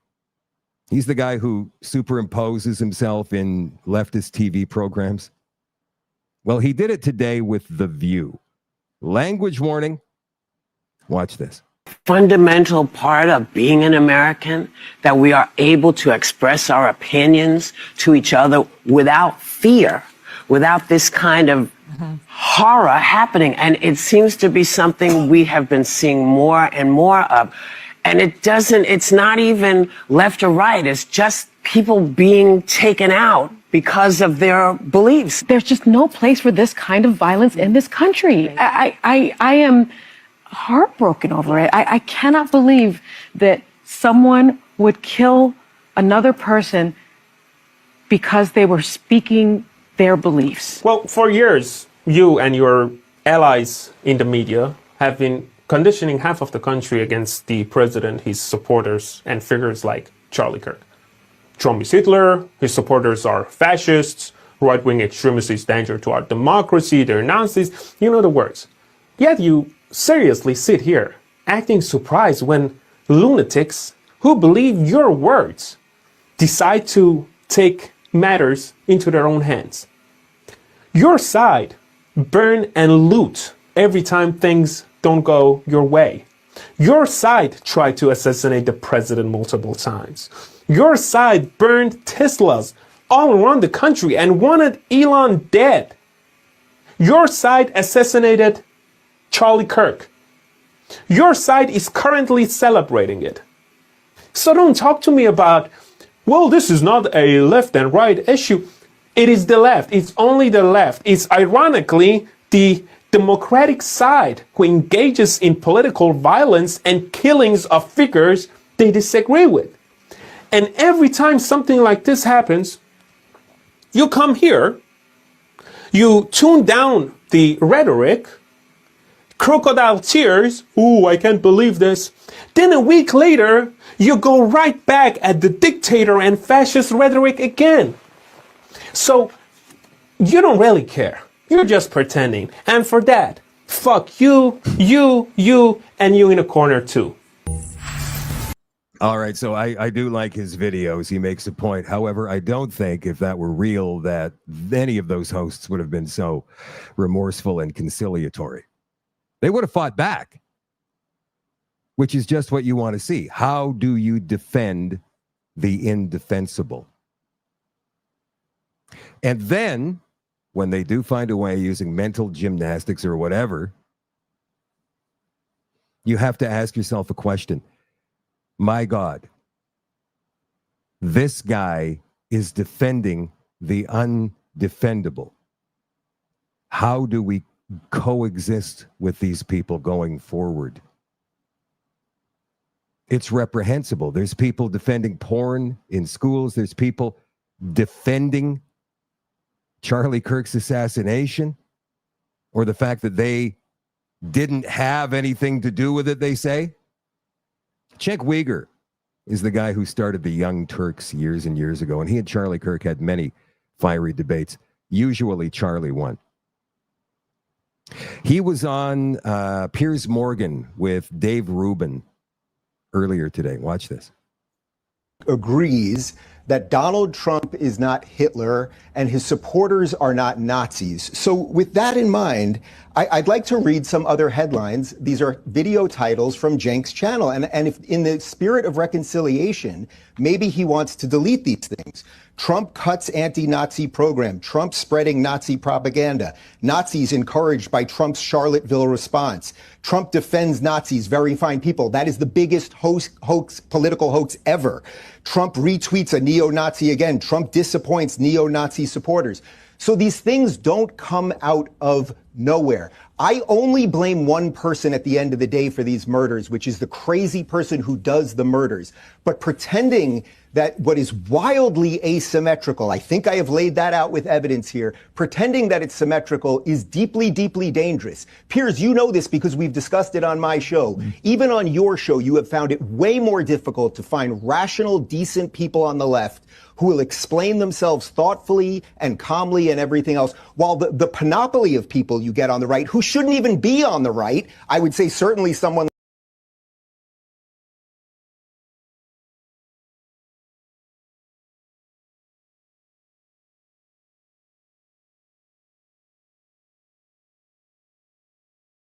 He's the guy who superimposes himself in leftist TV programs. Well, he did it today with The View. Language warning. Watch this. Fundamental part of being an American, that we are able to express our opinions to each other without fear, without this kind of horror happening. And it seems to be something we have been seeing more and more of. And it's not even left or right. It's just people being taken out because of their beliefs. There's just no place for this kind of violence in this country. I am heartbroken over it. I cannot believe that someone would kill another person because they were speaking their beliefs. Well, for years, you and your allies in the media have been conditioning half of the country against the president, his supporters, and figures like Charlie Kirk. Trump is Hitler, his supporters are fascists, right-wing extremists is danger to our democracy, they're Nazis, you know the words. Yet you seriously sit here acting surprised when lunatics who believe your words decide to take matters into their own hands. Your side burn and loot every time things don't go your way. Your side tried to assassinate the president multiple times. Your side burned Teslas all around the country and wanted Elon dead. Your side assassinated Charlie Kirk. Your side is currently celebrating it. So don't talk to me about, well, this is not a left and right issue. It is the left. It's only the left. It's ironically the Democratic side who engages in political violence and killings of figures they disagree with. And every time something like this happens, you come here, you tune down the rhetoric, crocodile tears, ooh, I can't believe this. Then a week later, you go right back at the dictator and fascist rhetoric again. So you don't really care. You're just pretending. And for that, fuck you, and you in a corner too. All right, so I do like his videos. He makes a point. However, I don't think if that were real that any of those hosts would have been so remorseful and conciliatory. They would have fought back, which is just what you want to see. How do you defend the indefensible? And then, when they do find a way using mental gymnastics or whatever, you have to ask yourself a question. My God, this guy is defending the undefendable. How do we coexist with these people going forward? It's reprehensible. There's people defending porn in schools. There's people defending Charlie Kirk's assassination, or the fact that they didn't have anything to do with it, they say. Cenk Uygur is the guy who started the Young Turks years and years ago, and he and Charlie Kirk had many fiery debates. Usually Charlie won. He was on Piers Morgan with Dave Rubin earlier today. Watch this. Agrees that Donald Trump is not Hitler and his supporters are not Nazis. So with that in mind, I'd like to read some other headlines. These are video titles from Cenk's channel. And if in the spirit of reconciliation, maybe he wants to delete these things. Trump cuts anti-Nazi program. Trump spreading Nazi propaganda. Nazis encouraged by Trump's Charlottesville response. Trump defends Nazis, very fine people. That is the biggest political hoax ever. Trump retweets a neo-Nazi again. Trump disappoints neo-Nazi supporters. So these things don't come out of nowhere. I only blame one person at the end of the day for these murders, which is the crazy person who does the murders. But pretending that what is wildly asymmetrical, I think I have laid that out with evidence here, pretending that it's symmetrical is deeply, deeply dangerous. Piers, you know this because we've discussed it on my show. Even on your show, you have found it way more difficult to find rational, decent people on the left who will explain themselves thoughtfully and calmly and everything else, while the panoply of people you get on the right who shouldn't even be on the right, I would say certainly someone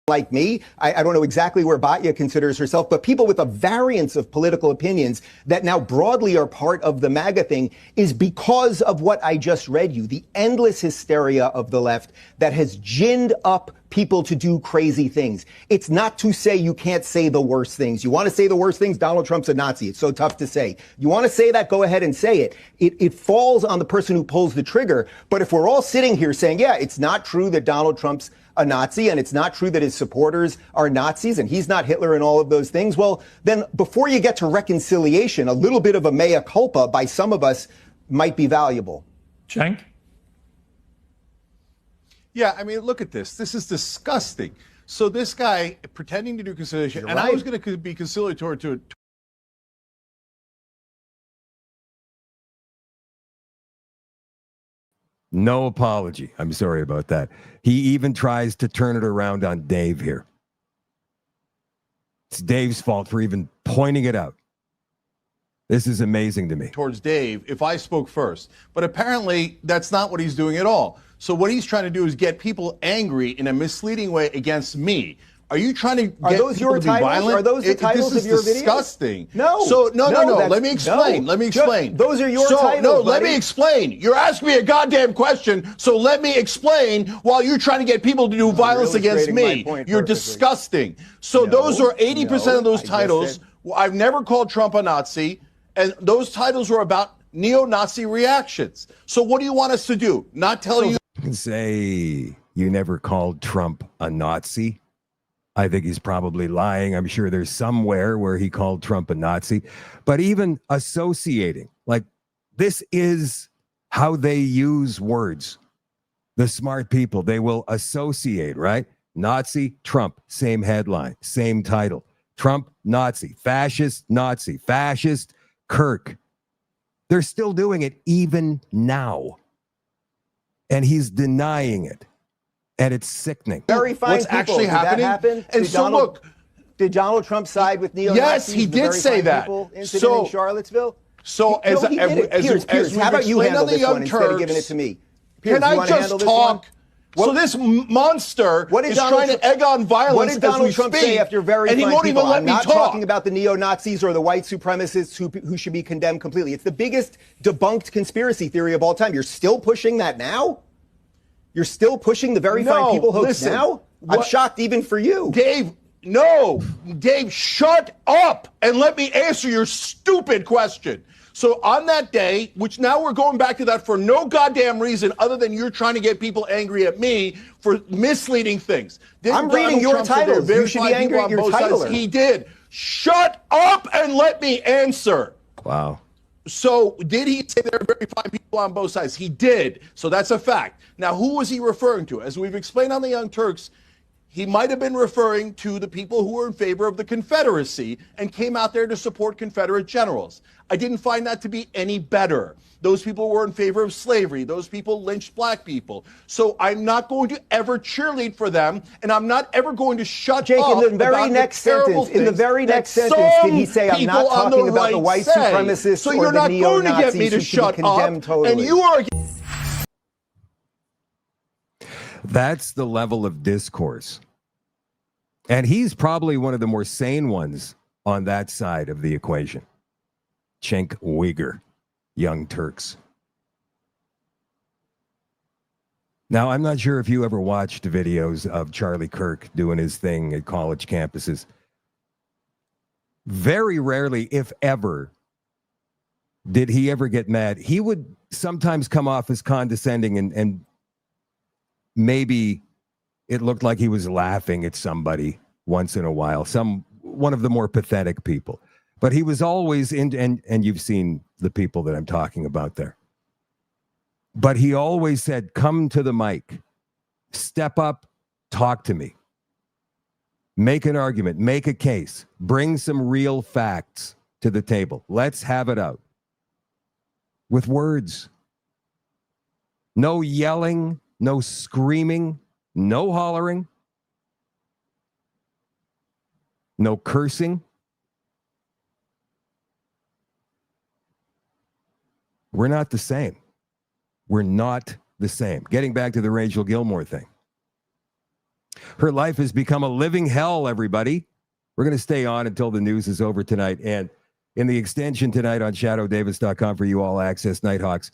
like me. I don't know exactly where Batya considers herself, but people with a variance of political opinions that now broadly are part of the MAGA thing is because of what I just read you, the endless hysteria of the left that has ginned up people to do crazy things. It's not to say you can't say the worst things. You want to say the worst things? Donald Trump's a Nazi. It's so tough to say. You want to say that? Go ahead and say it. It falls on the person who pulls the trigger. But if we're all sitting here saying, yeah, it's not true that Donald Trump's a Nazi, and it's not true that his supporters are Nazis, and he's not Hitler and all of those things, well, then before you get to reconciliation, a little bit of a mea culpa by some of us might be valuable. Cenk? Yeah, I mean, look at this. This is disgusting. So this guy pretending to do conciliation, You're and right. I was going to be conciliatory to it. No apology. I'm sorry about that. He even tries to turn it around on Dave here. It's Dave's fault for even pointing it out. This is amazing to me. Towards Dave if I spoke first. But apparently that's not what he's doing at all. So what he's trying to do is get people angry in a misleading way against me. Are you trying to Are get those people your to be titles? violent? Are those the titles this of your is videos? disgusting. No. So no. that's- Let me explain. no. Let me explain. Those are your so, titles, No, buddy. let me explain. You're asking me a goddamn question, so let me explain while you're trying to get people to do violence against illustrating me. my point You're perfectly. disgusting. So No, those are 80% of no, those I just titles. said- I've never called Trump a Nazi, and those titles were about neo-Nazi reactions. So what do you want us to do? Not tell you? Say you never called Trump a Nazi. I think he's probably lying. I'm sure there's somewhere where he called Trump a Nazi. But even associating, like, this is how they use words. The smart people, they will associate, right? Nazi, Trump, same headline, same title. Trump, Nazi, fascist, Kirk. They're still doing it even now. And he's denying it. And it's sickening. Very fine What's people. actually Did happening? That happen? And Did so Donald, did Donald Trump side with neo-Nazis? Yes, he the did very say fine that. people incident So- in Charlottesville? So No, as he did it. Piers, we've how about you explained handle on the this Young one instead of giving it Turks, to me? Piers, Can you I wanna just handle this talk? one? So this monster What did is Donald trying to egg on violence What did Donald as we Trump speak, say after very and he fine won't people? even let I'm me not talk. talking about the neo-Nazis or the white supremacists who should be condemned completely. It's the biggest debunked conspiracy theory of all time. You're still pushing that now? You're still pushing the very fine people hoax listen, now? I'm what- shocked even for you. Dave, no. Dave, shut up and let me answer your stupid question. So on that day, which now we're going back to that for no goddamn reason other than you're trying to get people angry at me for misleading things. Didn't I'm reading Donald your Trump say there titles. are very You should be fine angry people at on your both sides? titler. He did. Shut up and let me answer. Wow. So did he say there are very fine people on both sides? He did. So that's a fact. Now, who was he referring to? As we've explained on the Young Turks, he might have been referring to the people who were in favor of the Confederacy and came out there to support Confederate generals. I didn't find that to be any better. Those people were in favor of slavery. Those people lynched black people. So I'm not going to ever cheerlead for them, and I'm not ever going to shut Jake, up in the very next sentence, did he say, I'm not talking about the white supremacists so or you're the not going to get me neo-Nazis to who should shut be up, condemned totally. and you are... That's the level of discourse. And he's probably one of the more sane ones on that side of the equation. Cenk Uygur, Young Turks. Now, I'm not sure if you ever watched videos of Charlie Kirk doing his thing at college campuses. Very rarely, if ever, did he ever get mad. He would sometimes come off as condescending and maybe it looked like he was laughing at somebody once in a while, one of the more pathetic people. But he was always in, and you've seen the people that I'm talking about there. But he always said, come to the mic, step up, talk to me, make an argument, make a case, bring some real facts to the table. Let's have it out with words. No yelling, no screaming, no hollering, no cursing. We're not the same. We're not the same. Getting back to the Rachel Gilmore thing. Her life has become a living hell, everybody. We're going to stay on until the news is over tonight. And in the extension tonight on shadowdavis.com for you all access, Nighthawks,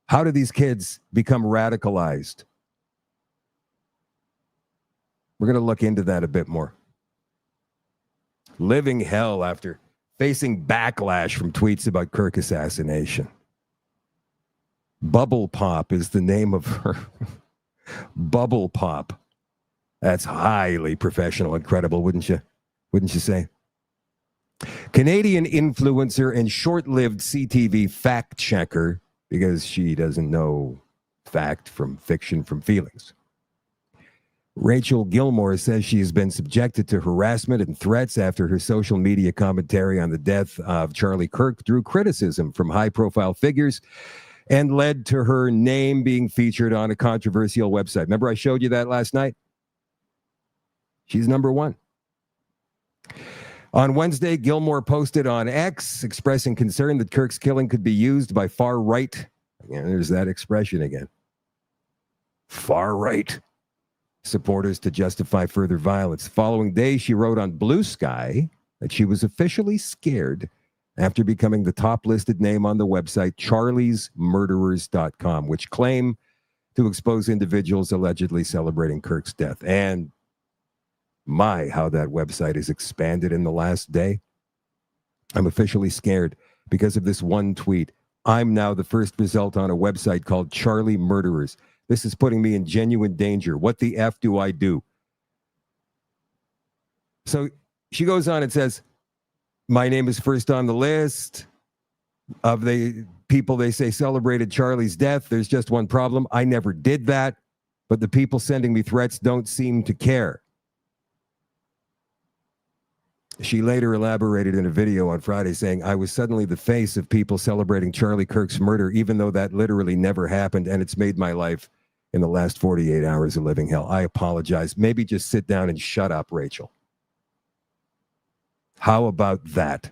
how do these kids become radicalized? We're going to look into that a bit more. Living hell after facing backlash from tweets about Kirk assassination. Bubble Pop is the name of her. Bubble Pop. That's highly professional and credible, wouldn't you? Wouldn't you say? Canadian influencer and short-lived CTV fact checker, because she doesn't know fact from fiction from feelings. Rachel Gilmore says she has been subjected to harassment and threats after her social media commentary on the death of Charlie Kirk drew criticism from high-profile figures and led to her name being featured on a controversial website. Remember I showed you that last night? She's number one. On Wednesday, Gilmore posted on X expressing concern that Kirk's killing could be used by far right. Again, there's that expression again. Far right supporters to justify further violence. The following day, she wrote on Blue Sky that she was officially scared after becoming the top listed name on the website charliesmurderers.com, which claim to expose individuals allegedly celebrating Kirk's death. And my, how that website has expanded in the last day. I'm officially scared because of this one tweet. I'm now the first result on a website called Charlie Murderers. This is putting me in genuine danger. What the F do I do? So she goes on and says, my name is first on the list of the people they say celebrated Charlie's death. There's just one problem. I never did that, but the people sending me threats don't seem to care. She later elaborated in a video on Friday saying, I was suddenly the face of people celebrating Charlie Kirk's murder, even though that literally never happened, and it's made my life in the last 48 hours a living hell. I apologize. Maybe just sit down and shut up, Rachel. How about that?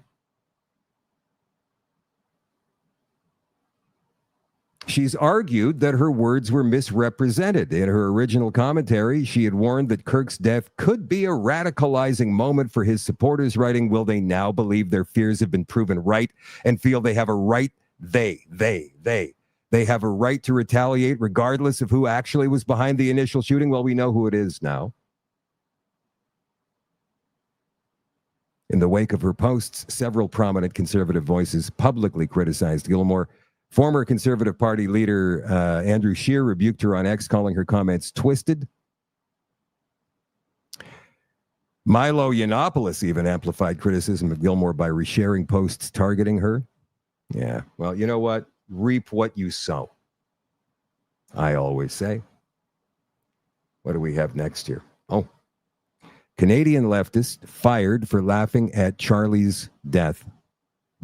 She's argued that her words were misrepresented. In her original commentary, she had warned that Kirk's death could be a radicalizing moment for his supporters, writing, will they now believe their fears have been proven right and feel they have a right, they have a right to retaliate regardless of who actually was behind the initial shooting? Well, we know who it is now. In the wake of her posts, several prominent conservative voices publicly criticized Gilmore. Former Conservative Party leader Andrew Scheer rebuked her on X, calling her comments twisted. Milo Yiannopoulos even amplified criticism of Gilmore by resharing posts targeting her. Yeah, well, you know what? Reap what you sow. I always say. What do we have next here? Oh, Canadian leftist fired for laughing at Charlie's death.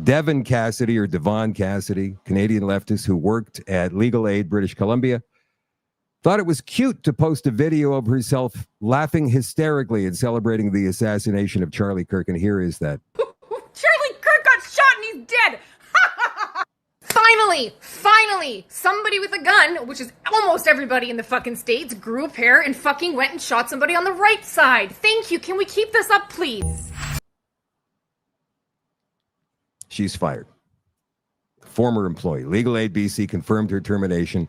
Devon Cassidy, or Devon Cassidy, Canadian leftist who worked at Legal Aid, British Columbia, thought it was cute to post a video of herself laughing hysterically and celebrating the assassination of Charlie Kirk. And here is that. Charlie Kirk got shot and he's dead! Finally, somebody with a gun, which is almost everybody in the fucking States, grew a pair and fucking went and shot somebody on the right side. Thank you. Can we keep this up, please? She's fired. Former employee. Legal Aid BC confirmed her termination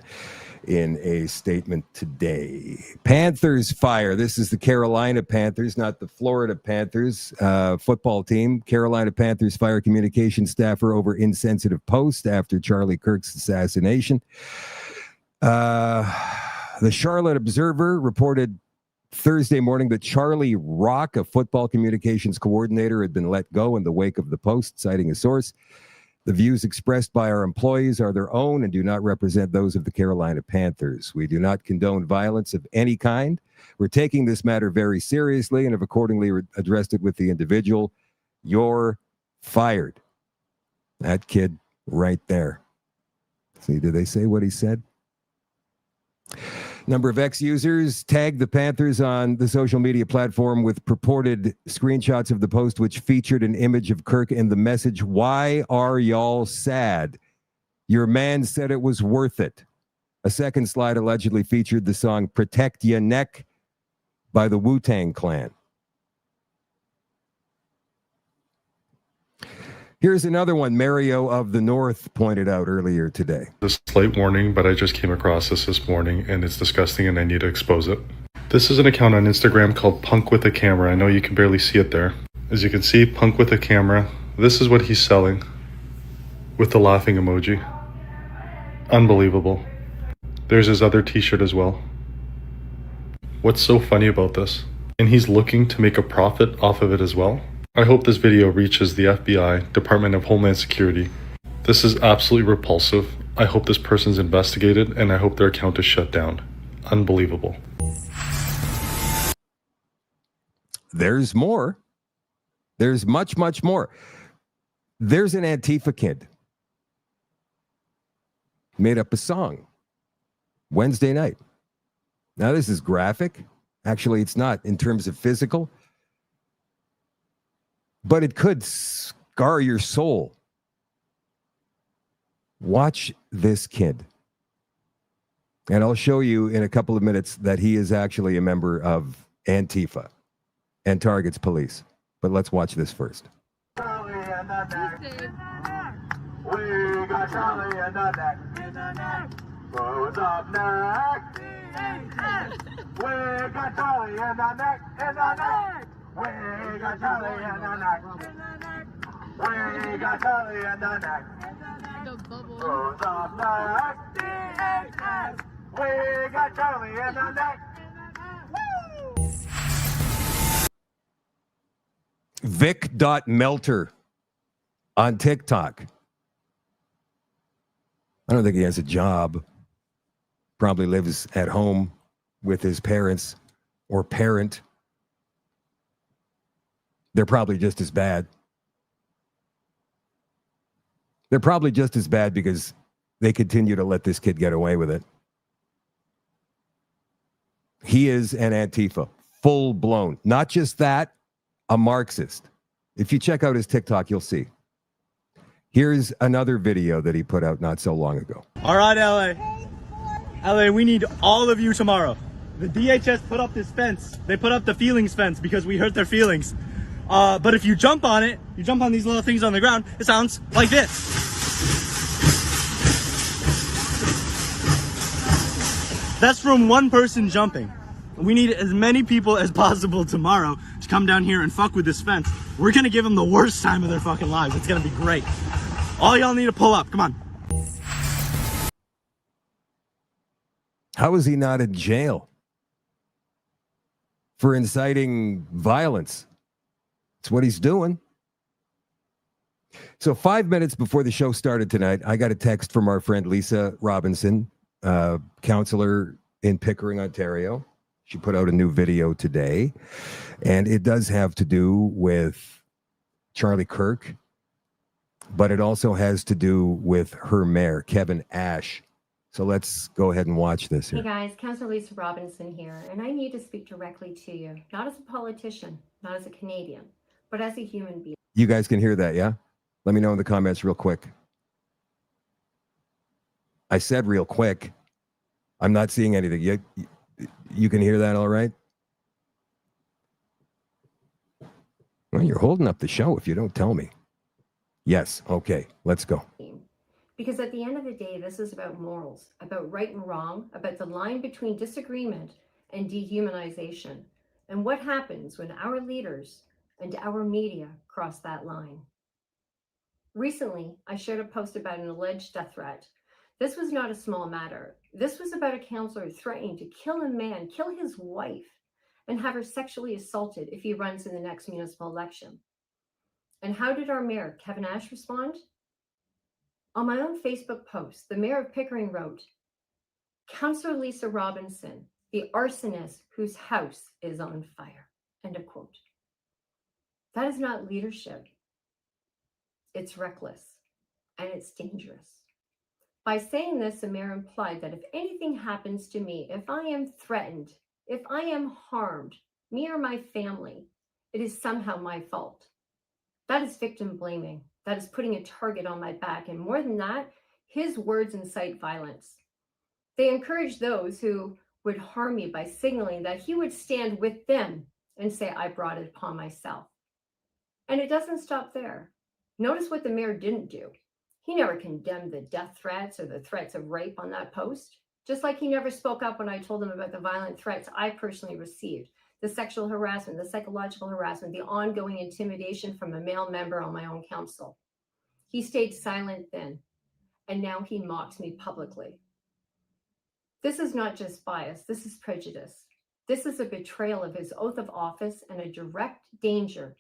in a statement today. Panthers fire. This is the Carolina Panthers, not the Florida Panthers football team. Carolina Panthers fire communication staffer over insensitive post after Charlie Kirk's assassination. The Charlotte Observer reported Thursday morning that Charlie Rock, a football communications coordinator, had been let go in the wake of the post, citing a source. The views expressed by our employees are their own and do not represent those of the Carolina Panthers. We do not condone violence of any kind. We're taking this matter very seriously and have accordingly addressed it with the individual. You're fired. That kid right there. See, did they say what he said? Number of ex-users tagged the Panthers on the social media platform with purported screenshots of the post, which featured an image of Kirk and the message, "Why are y'all sad? Your man said it was worth it." A second slide allegedly featured the song "Protect Ya Neck" by the Wu-Tang Clan. Here's another one Mario of the North pointed out earlier today. This late warning, but I just came across this morning and it's disgusting and I need to expose it. This is an account on Instagram called Punk with a Camera. I know you can barely see it there. As you can see, Punk with a Camera. This is what he's selling with the laughing emoji. Unbelievable. There's his other t-shirt as well. What's so funny about this? And he's looking to make a profit off of it as well? I hope this video reaches the FBI, Department of Homeland Security. This is absolutely repulsive. I hope this person's investigated and I hope their account is shut down. Unbelievable. There's more. There's much, much more. There's an Antifa kid. Made up a song Wednesday night. Now, this is graphic. Actually, it's not in terms of physical. But it could scar your soul. Watch this kid. And I'll show you in a couple of minutes that he is actually a member of Antifa and targets police. But let's watch this first. We got Charlie in the neck. Who's up next? We got Charlie in the neck. We got Charlie in the neck. We got Charlie in the neck. Who's up next? We got Charlie in the neck. Vic.Melter on TikTok. I don't think he has a job. Probably lives at home with his parents or parent. They're probably just as bad. They're probably just as bad because they continue to let this kid get away with it. He is an Antifa, full blown. Not just that, a Marxist. If you check out his TikTok, you'll see. Here's another video that he put out not so long ago. All right, LA. LA, we need all of you tomorrow. The DHS put up this fence. They put up the feelings fence because we hurt their feelings. But if you jump on it, you jump on these little things on the ground, it sounds like this. That's from one person jumping. We need as many people as possible tomorrow to come down here and fuck with this fence. We're gonna give them the worst time of their fucking lives. It's gonna be great. All y'all need to pull up, come on. How is he not in jail for inciting violence? It's what he's doing. So 5 minutes before the show started tonight, I got a text from our friend Lisa Robinson, councillor in Pickering, Ontario. She put out a new video today, and it does have to do with Charlie Kirk, but it also has to do with her mayor, Kevin Ash. So let's go ahead and watch this here. Hey guys, Councillor Lisa Robinson here, and I need to speak directly to you, not as a politician, not as a Canadian, but as a human being. You guys can hear that, yeah? Let me know in the comments real quick. I said real quick. I'm not seeing anything. You can hear that all right? Well, you're holding up the show if you don't tell me. Yes, okay, let's go. Because at the end of the day, this is about morals, about right and wrong, about the line between disagreement and dehumanization, and what happens when our leaders and our media cross that line. Recently, I shared a post about an alleged death threat. This was not a small matter. This was about a councillor threatening to kill a man, kill his wife, and have her sexually assaulted if he runs in the next municipal election. And how did our mayor, Kevin Ash, respond? On my own Facebook post, the mayor of Pickering wrote, "Councillor Lisa Robinson, the arsonist whose house is on fire." End of quote. That is not leadership. It's reckless and it's dangerous. By saying this, the mayor implied that if anything happens to me, if I am threatened, if I am harmed, me or my family, it is somehow my fault. That is victim blaming. That is putting a target on my back. And more than that, his words incite violence. They encourage those who would harm me by signaling that he would stand with them and say, "I brought it upon myself." And it doesn't stop there. Notice what the mayor didn't do. He never condemned the death threats or the threats of rape on that post, just like he never spoke up when I told him about the violent threats I personally received, the sexual harassment, the psychological harassment, the ongoing intimidation from a male member on my own council. He stayed silent then, and now he mocks me publicly. This is not just bias, this is prejudice. This is a betrayal of his oath of office and a direct danger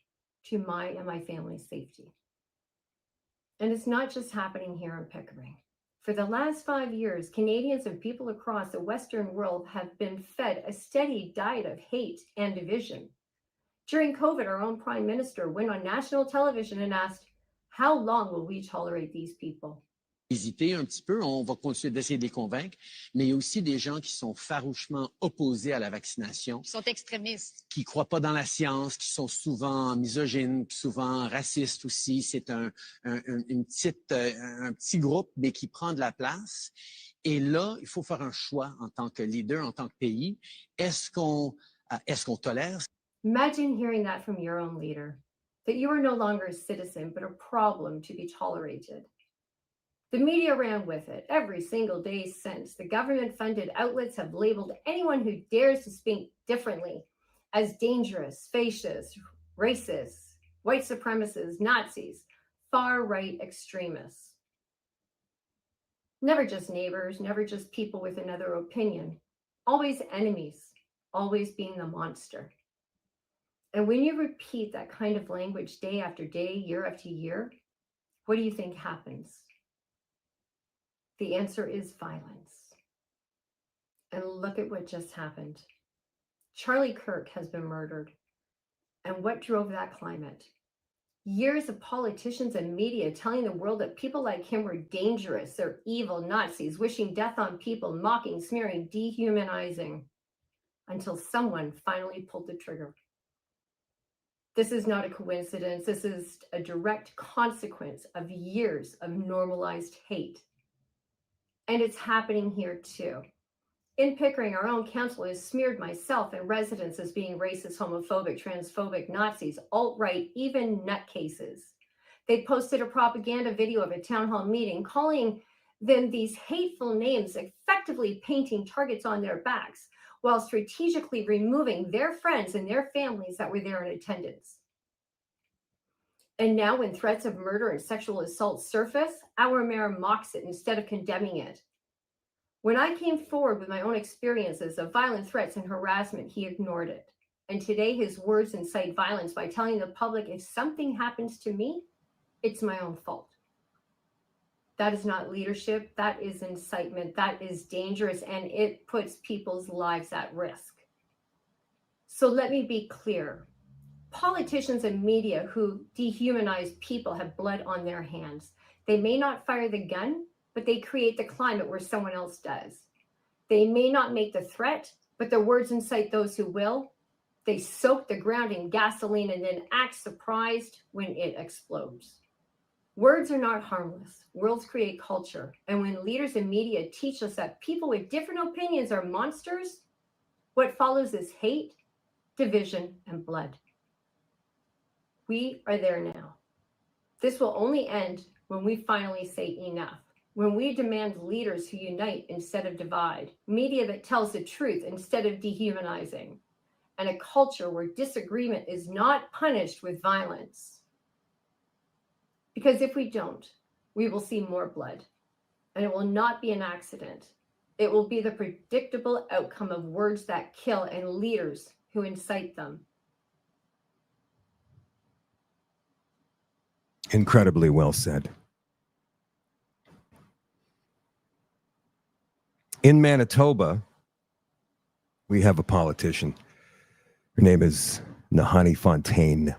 to my and my family's safety. And it's not just happening here in Pickering. For the last 5 years, Canadians and people across the Western world have been fed a steady diet of hate and division. During COVID, our own Prime Minister went on national television and asked, "How long will we tolerate these people?" Hésiter un petit peu, on va continuer d'essayer de les convaincre, mais il y a aussi des gens qui sont farouchement opposés à la vaccination. Qui sont extrémistes. Qui ne croient pas dans la science, qui sont souvent misogynes, souvent racistes aussi. C'est un petit groupe, mais qui prend de la place. Et là, il faut faire un choix en tant que leader, en tant que pays. Est-ce qu'on tolère? Imagine hearing that from your own leader, that you are no longer a citizen, but a problem to be tolerated. The media ran with it every single day since. The government-funded outlets have labeled anyone who dares to speak differently as dangerous, fascist, racist, white supremacists, Nazis, far-right extremists. Never just neighbors, never just people with another opinion. Always enemies, always being the monster. And when you repeat that kind of language day after day, year after year, what do you think happens? The answer is violence. And look at what just happened. Charlie Kirk has been murdered. And what drove that climate? Years of politicians and media telling the world that people like him were dangerous, they're evil Nazis, wishing death on people, mocking, smearing, dehumanizing, until someone finally pulled the trigger. This is not a coincidence. This is a direct consequence of years of normalized hate. And it's happening here too. In Pickering, our own council has smeared myself and residents as being racist, homophobic, transphobic, Nazis, alt-right, even nutcases. They posted a propaganda video of a town hall meeting calling them these hateful names, effectively painting targets on their backs while strategically removing their friends and their families that were there in attendance. And now when threats of murder and sexual assault surface, our mayor mocks it instead of condemning it. When I came forward with my own experiences of violent threats and harassment, he ignored it. And today his words incite violence by telling the public if something happens to me, it's my own fault. That is not leadership, that is incitement, that is dangerous, and it puts people's lives at risk. So let me be clear. Politicians and media who dehumanize people have blood on their hands. They may not fire the gun, but they create the climate where someone else does. They may not make the threat, but their words incite those who will. They soak the ground in gasoline and then act surprised when it explodes. Words are not harmless. Words create culture. And when leaders and media teach us that people with different opinions are monsters, what follows is hate, division, and blood. We are there now. This will only end when we finally say enough, when we demand leaders who unite instead of divide, media that tells the truth instead of dehumanizing, and a culture where disagreement is not punished with violence. Because if we don't, we will see more blood, and it will not be an accident. It will be the predictable outcome of words that kill and leaders who incite them. Incredibly well said. In Manitoba, we have a politician. Her name is Nahani Fontaine.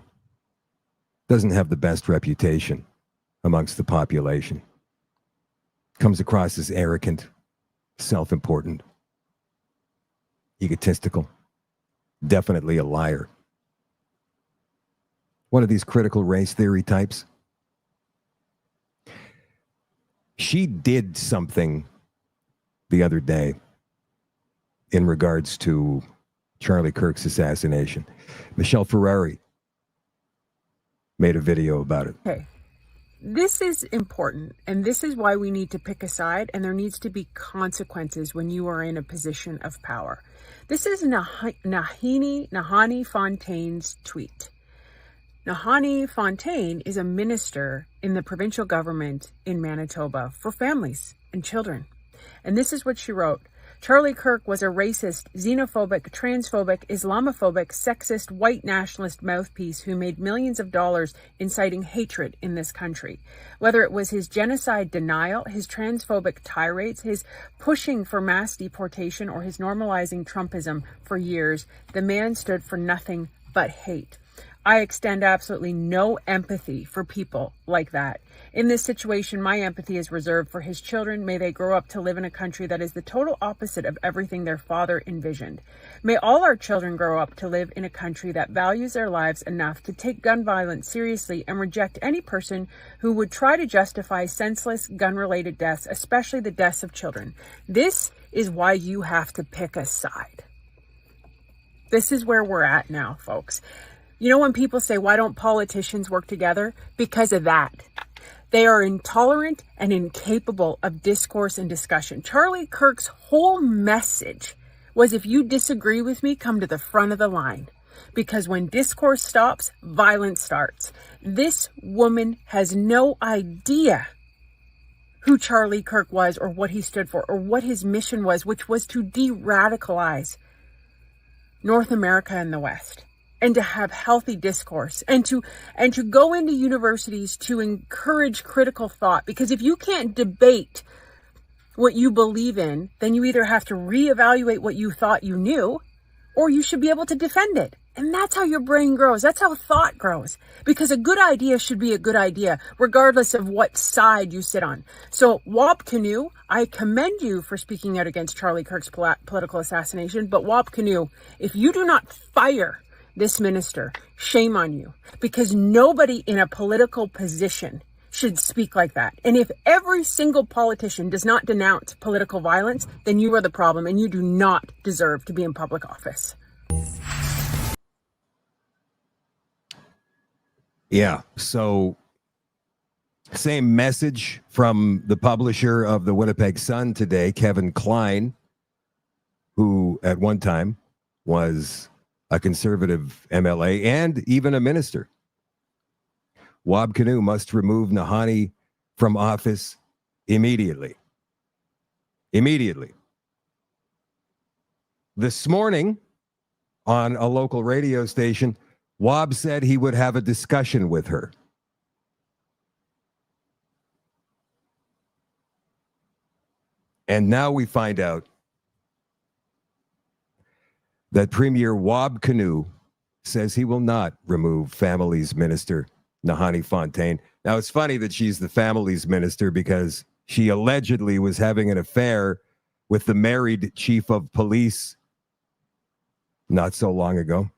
Doesn't have the best reputation amongst the population. Comes across as arrogant, self-important, egotistical, definitely a liar. One of these critical race theory types. She did something the other day in regards to Charlie Kirk's assassination. Michelle Ferrari made a video about it. Okay. This is important, and this is why we need to pick a side, and there needs to be consequences when you are in a position of power. This is Nahani Fontaine's tweet. Nahani Fontaine is a minister in the provincial government in Manitoba for families and children. And this is what she wrote. Charlie Kirk was a racist, xenophobic, transphobic, Islamophobic, sexist, white nationalist mouthpiece who made millions of dollars inciting hatred in this country. Whether it was his genocide denial, his transphobic tirades, his pushing for mass deportation, or his normalizing Trumpism for years, the man stood for nothing but hate. I extend absolutely no empathy for people like that. In this situation, my empathy is reserved for his children. May they grow up to live in a country that is the total opposite of everything their father envisioned. May all our children grow up to live in a country that values their lives enough to take gun violence seriously and reject any person who would try to justify senseless gun-related deaths, especially the deaths of children. This is why you have to pick a side. This is where we're at now, folks. You know when people say, why don't politicians work together? Because of that. They are intolerant and incapable of discourse and discussion. Charlie Kirk's whole message was, if you disagree with me, come to the front of the line. Because when discourse stops, violence starts. This woman has no idea who Charlie Kirk was or what he stood for or what his mission was, which was to de-radicalize North America and the West. And to have healthy discourse and to go into universities to encourage critical thought. Because if you can't debate what you believe in, then you either have to reevaluate what you thought you knew, or you should be able to defend it. And that's how your brain grows. That's how thought grows. Because a good idea should be a good idea, regardless of what side you sit on. So, Wab Kinew, I commend you for speaking out against Charlie Kirk's political assassination. But Wab Kinew, if you do not fire this minister, shame on you, because nobody in a political position should speak like that. And if every single politician does not denounce political violence, then you are the problem and you do not deserve to be in public office. Yeah, so same message from the publisher of the Winnipeg Sun today, Kevin Klein, who at one time was a conservative MLA and even a minister. Wab Kinew must remove Nahani from office immediately. Immediately. This morning on a local radio station, Wab said he would have a discussion with her. And now we find out that Premier Wab Kinew says he will not remove Families Minister Nahani Fontaine. Now, it's funny that she's the Families Minister because she allegedly was having an affair with the married chief of police not so long ago.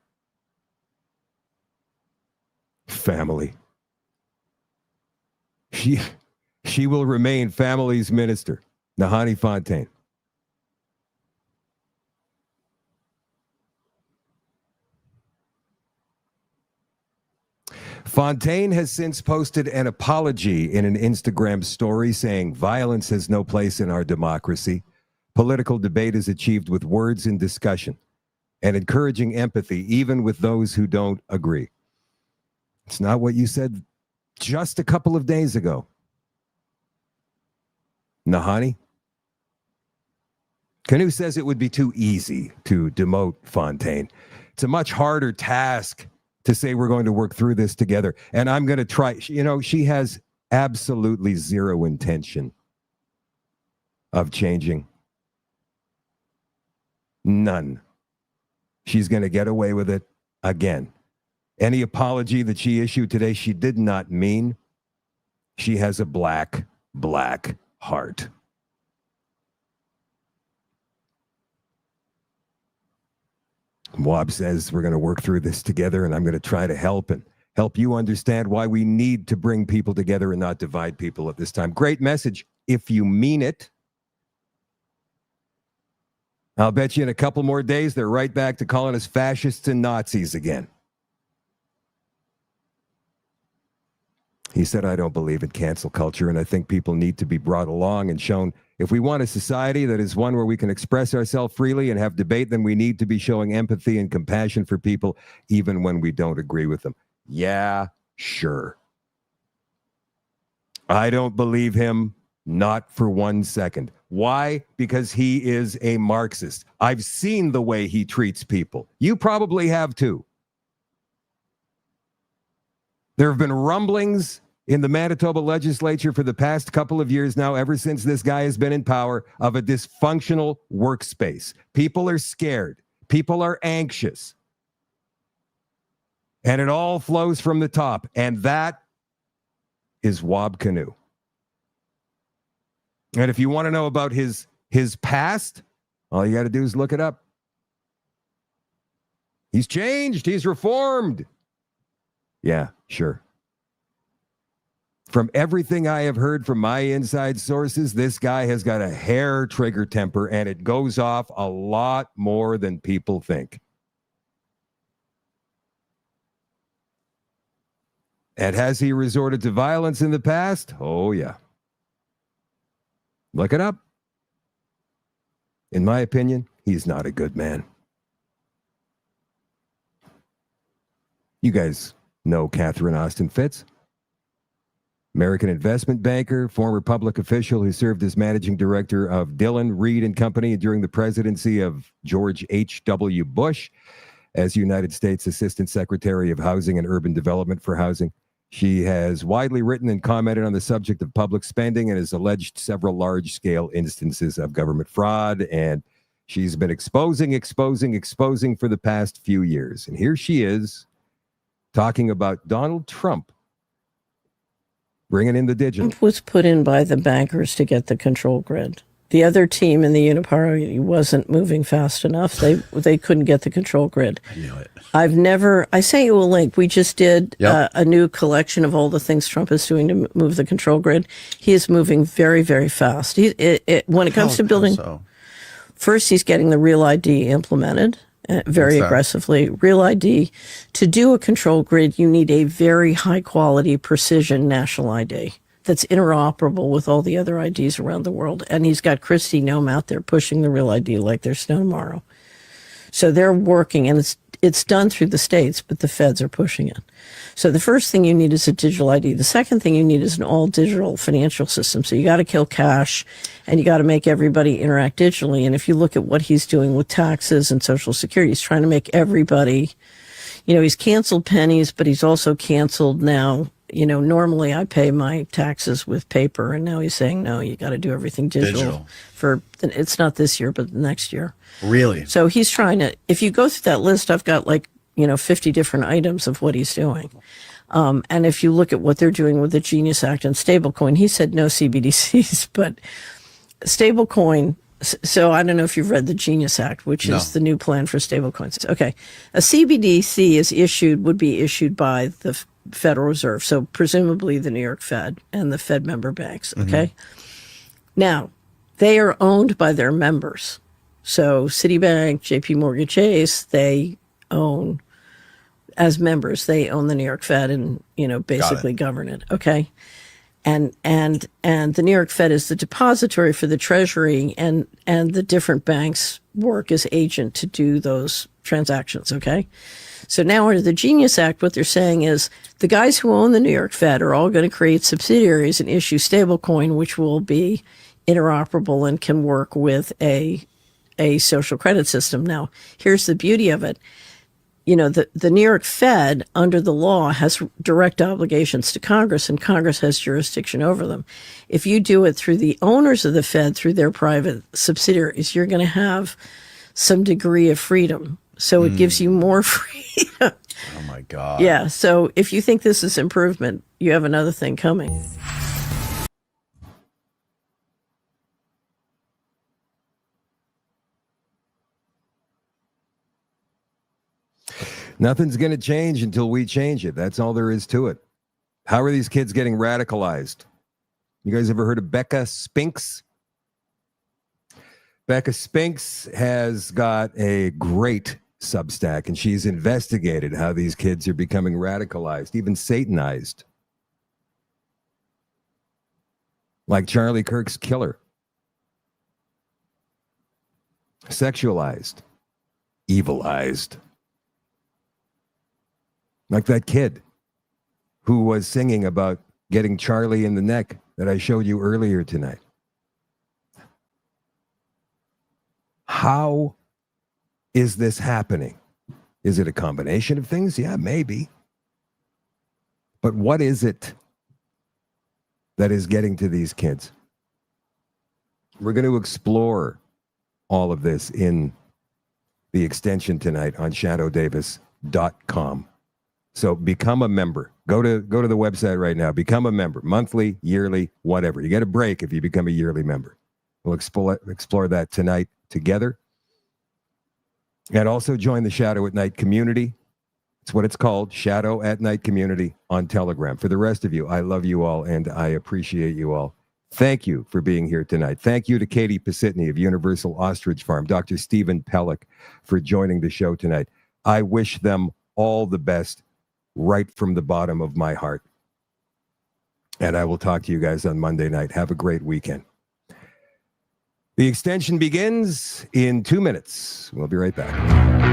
Family. She will remain Families Minister, Nahani Fontaine. Fontaine has since posted an apology in an Instagram story saying violence has no place in our democracy. Political debate is achieved with words and discussion and encouraging empathy even with those who don't agree. It's not what you said just a couple of days ago. Nahani? Kinew says it would be too easy to demote Fontaine. It's a much harder task to say we're going to work through this together. And I'm going to try. You know, she has absolutely zero intention of changing. None. She's going to get away with it again. Any apology that she issued today, she did not mean. She has a black heart. Wab says we're going to work through this together, and I'm going to try to help you understand why we need to bring people together and not divide people at this time. Great message if you mean it. I'll bet you in a couple more days, they're right back to calling us fascists and Nazis again. He said, I don't believe in cancel culture, and I think people need to be brought along and shown if we want a society that is one where we can express ourselves freely and have debate, then we need to be showing empathy and compassion for people, even when we don't agree with them. Yeah, sure. I don't believe him, not for 1 second. Why? Because he is a Marxist. I've seen the way he treats people. You probably have too. There have been rumblings in the Manitoba legislature for the past couple of years now, ever since this guy has been in power, of a dysfunctional workspace. People are scared. People are anxious. And it all flows from the top. And that is Wab Kinew. And if you want to know about his past, all you got to do is look it up. He's changed. He's reformed. Yeah, sure. From everything I have heard from my inside sources, this guy has got a hair trigger temper, and it goes off a lot more than people think. And has he resorted to violence in the past? Oh, yeah. Look it up. In my opinion, he's not a good man. You guys know Catherine Austin Fitz. American investment banker, former public official who served as managing director of Dillon, Reed and Company during the presidency of George H.W. Bush, as United States Assistant Secretary of Housing and Urban Development for Housing. She has widely written and commented on the subject of public spending and has alleged several large-scale instances of government fraud, and she's been exposing for the past few years. And here she is talking about Donald Trump bringing in the digital. Trump was put in by the bankers to get the control grid. The other team in the Uniparty wasn't moving fast enough. They couldn't get the control grid. I knew it. I sent you a link. We just did a new collection of all the things Trump is doing to move the control grid. He is moving very, very fast. When it comes to building, first he's getting the Real ID implemented very aggressively. Real ID, to do a control grid, you need a very high quality precision national ID that's interoperable with all the other IDs around the world. And he's got Kristi Noem out there pushing the Real ID like there's no tomorrow. So they're working, and it's done through the states, but the feds are pushing it. So the first thing you need is a digital ID. The second thing you need is an all-digital financial system. So you got to kill cash, and you got to make everybody interact digitally. And if you look at what he's doing with taxes and Social Security, he's trying to make everybody, he's canceled pennies, but he's also canceled now normally I pay my taxes with paper, and now he's saying, no, you got to do everything digital. It's not this year, but next year. Really? So he's trying to, if you go through that list, I've got 50 different items of what he's doing. And if you look at what they're doing with the Genius Act and stablecoin, he said no CBDCs, but stablecoin. So I don't know if you've read the Genius Act, which is the new plan for stablecoins. Okay. A CBDC would be issued by the Federal Reserve. So presumably the New York Fed and the Fed member banks. Okay. Now, they are owned by their members. So Citibank, JP Morgan Chase, they own, as members, they own the New York Fed and, basically govern it. Okay. And the New York Fed is the depository for the Treasury, and the different banks work as agent to do those transactions. Okay. So now under the Genius Act, what they're saying is the guys who own the New York Fed are all going to create subsidiaries and issue stablecoin, which will be interoperable and can work with a social credit system. Now, here's the beauty of it. The New York Fed, under the law, has direct obligations to Congress, and Congress has jurisdiction over them. If you do it through the owners of the Fed, through their private subsidiaries, you're going to have some degree of freedom. So it gives you more freedom. Oh, my God. Yeah. So if you think this is improvement, you have another thing coming. Nothing's going to change until we change it. That's all there is to it. How are these kids getting radicalized? You guys ever heard of Becca Spinks? Becca Spinks has got a great Substack, and she's investigated how these kids are becoming radicalized, even Satanized. Like Charlie Kirk's killer. Sexualized. Evilized. Like that kid who was singing about getting Charlie in the neck that I showed you earlier tonight. How is this happening? Is it a combination of things? Yeah, maybe. But what is it that is getting to these kids? We're going to explore all of this in the extension tonight on shadowdavis.com. So become a member. Go to the website right now. Become a member. Monthly, yearly, whatever. You get a break if you become a yearly member. We'll explore that tonight together. And also join the Shadow at Night community. It's what it's called, Shadow at Night community on Telegram. For the rest of you, I love you all and I appreciate you all. Thank you for being here tonight. Thank you to Katie Pasitney of Universal Ostrich Farm, Dr. Stephen Pellick for joining the show tonight. I wish them all the best right from the bottom of my heart. And I will talk to you guys on Monday night. Have a great weekend. The extension begins in 2 minutes. We'll be right back.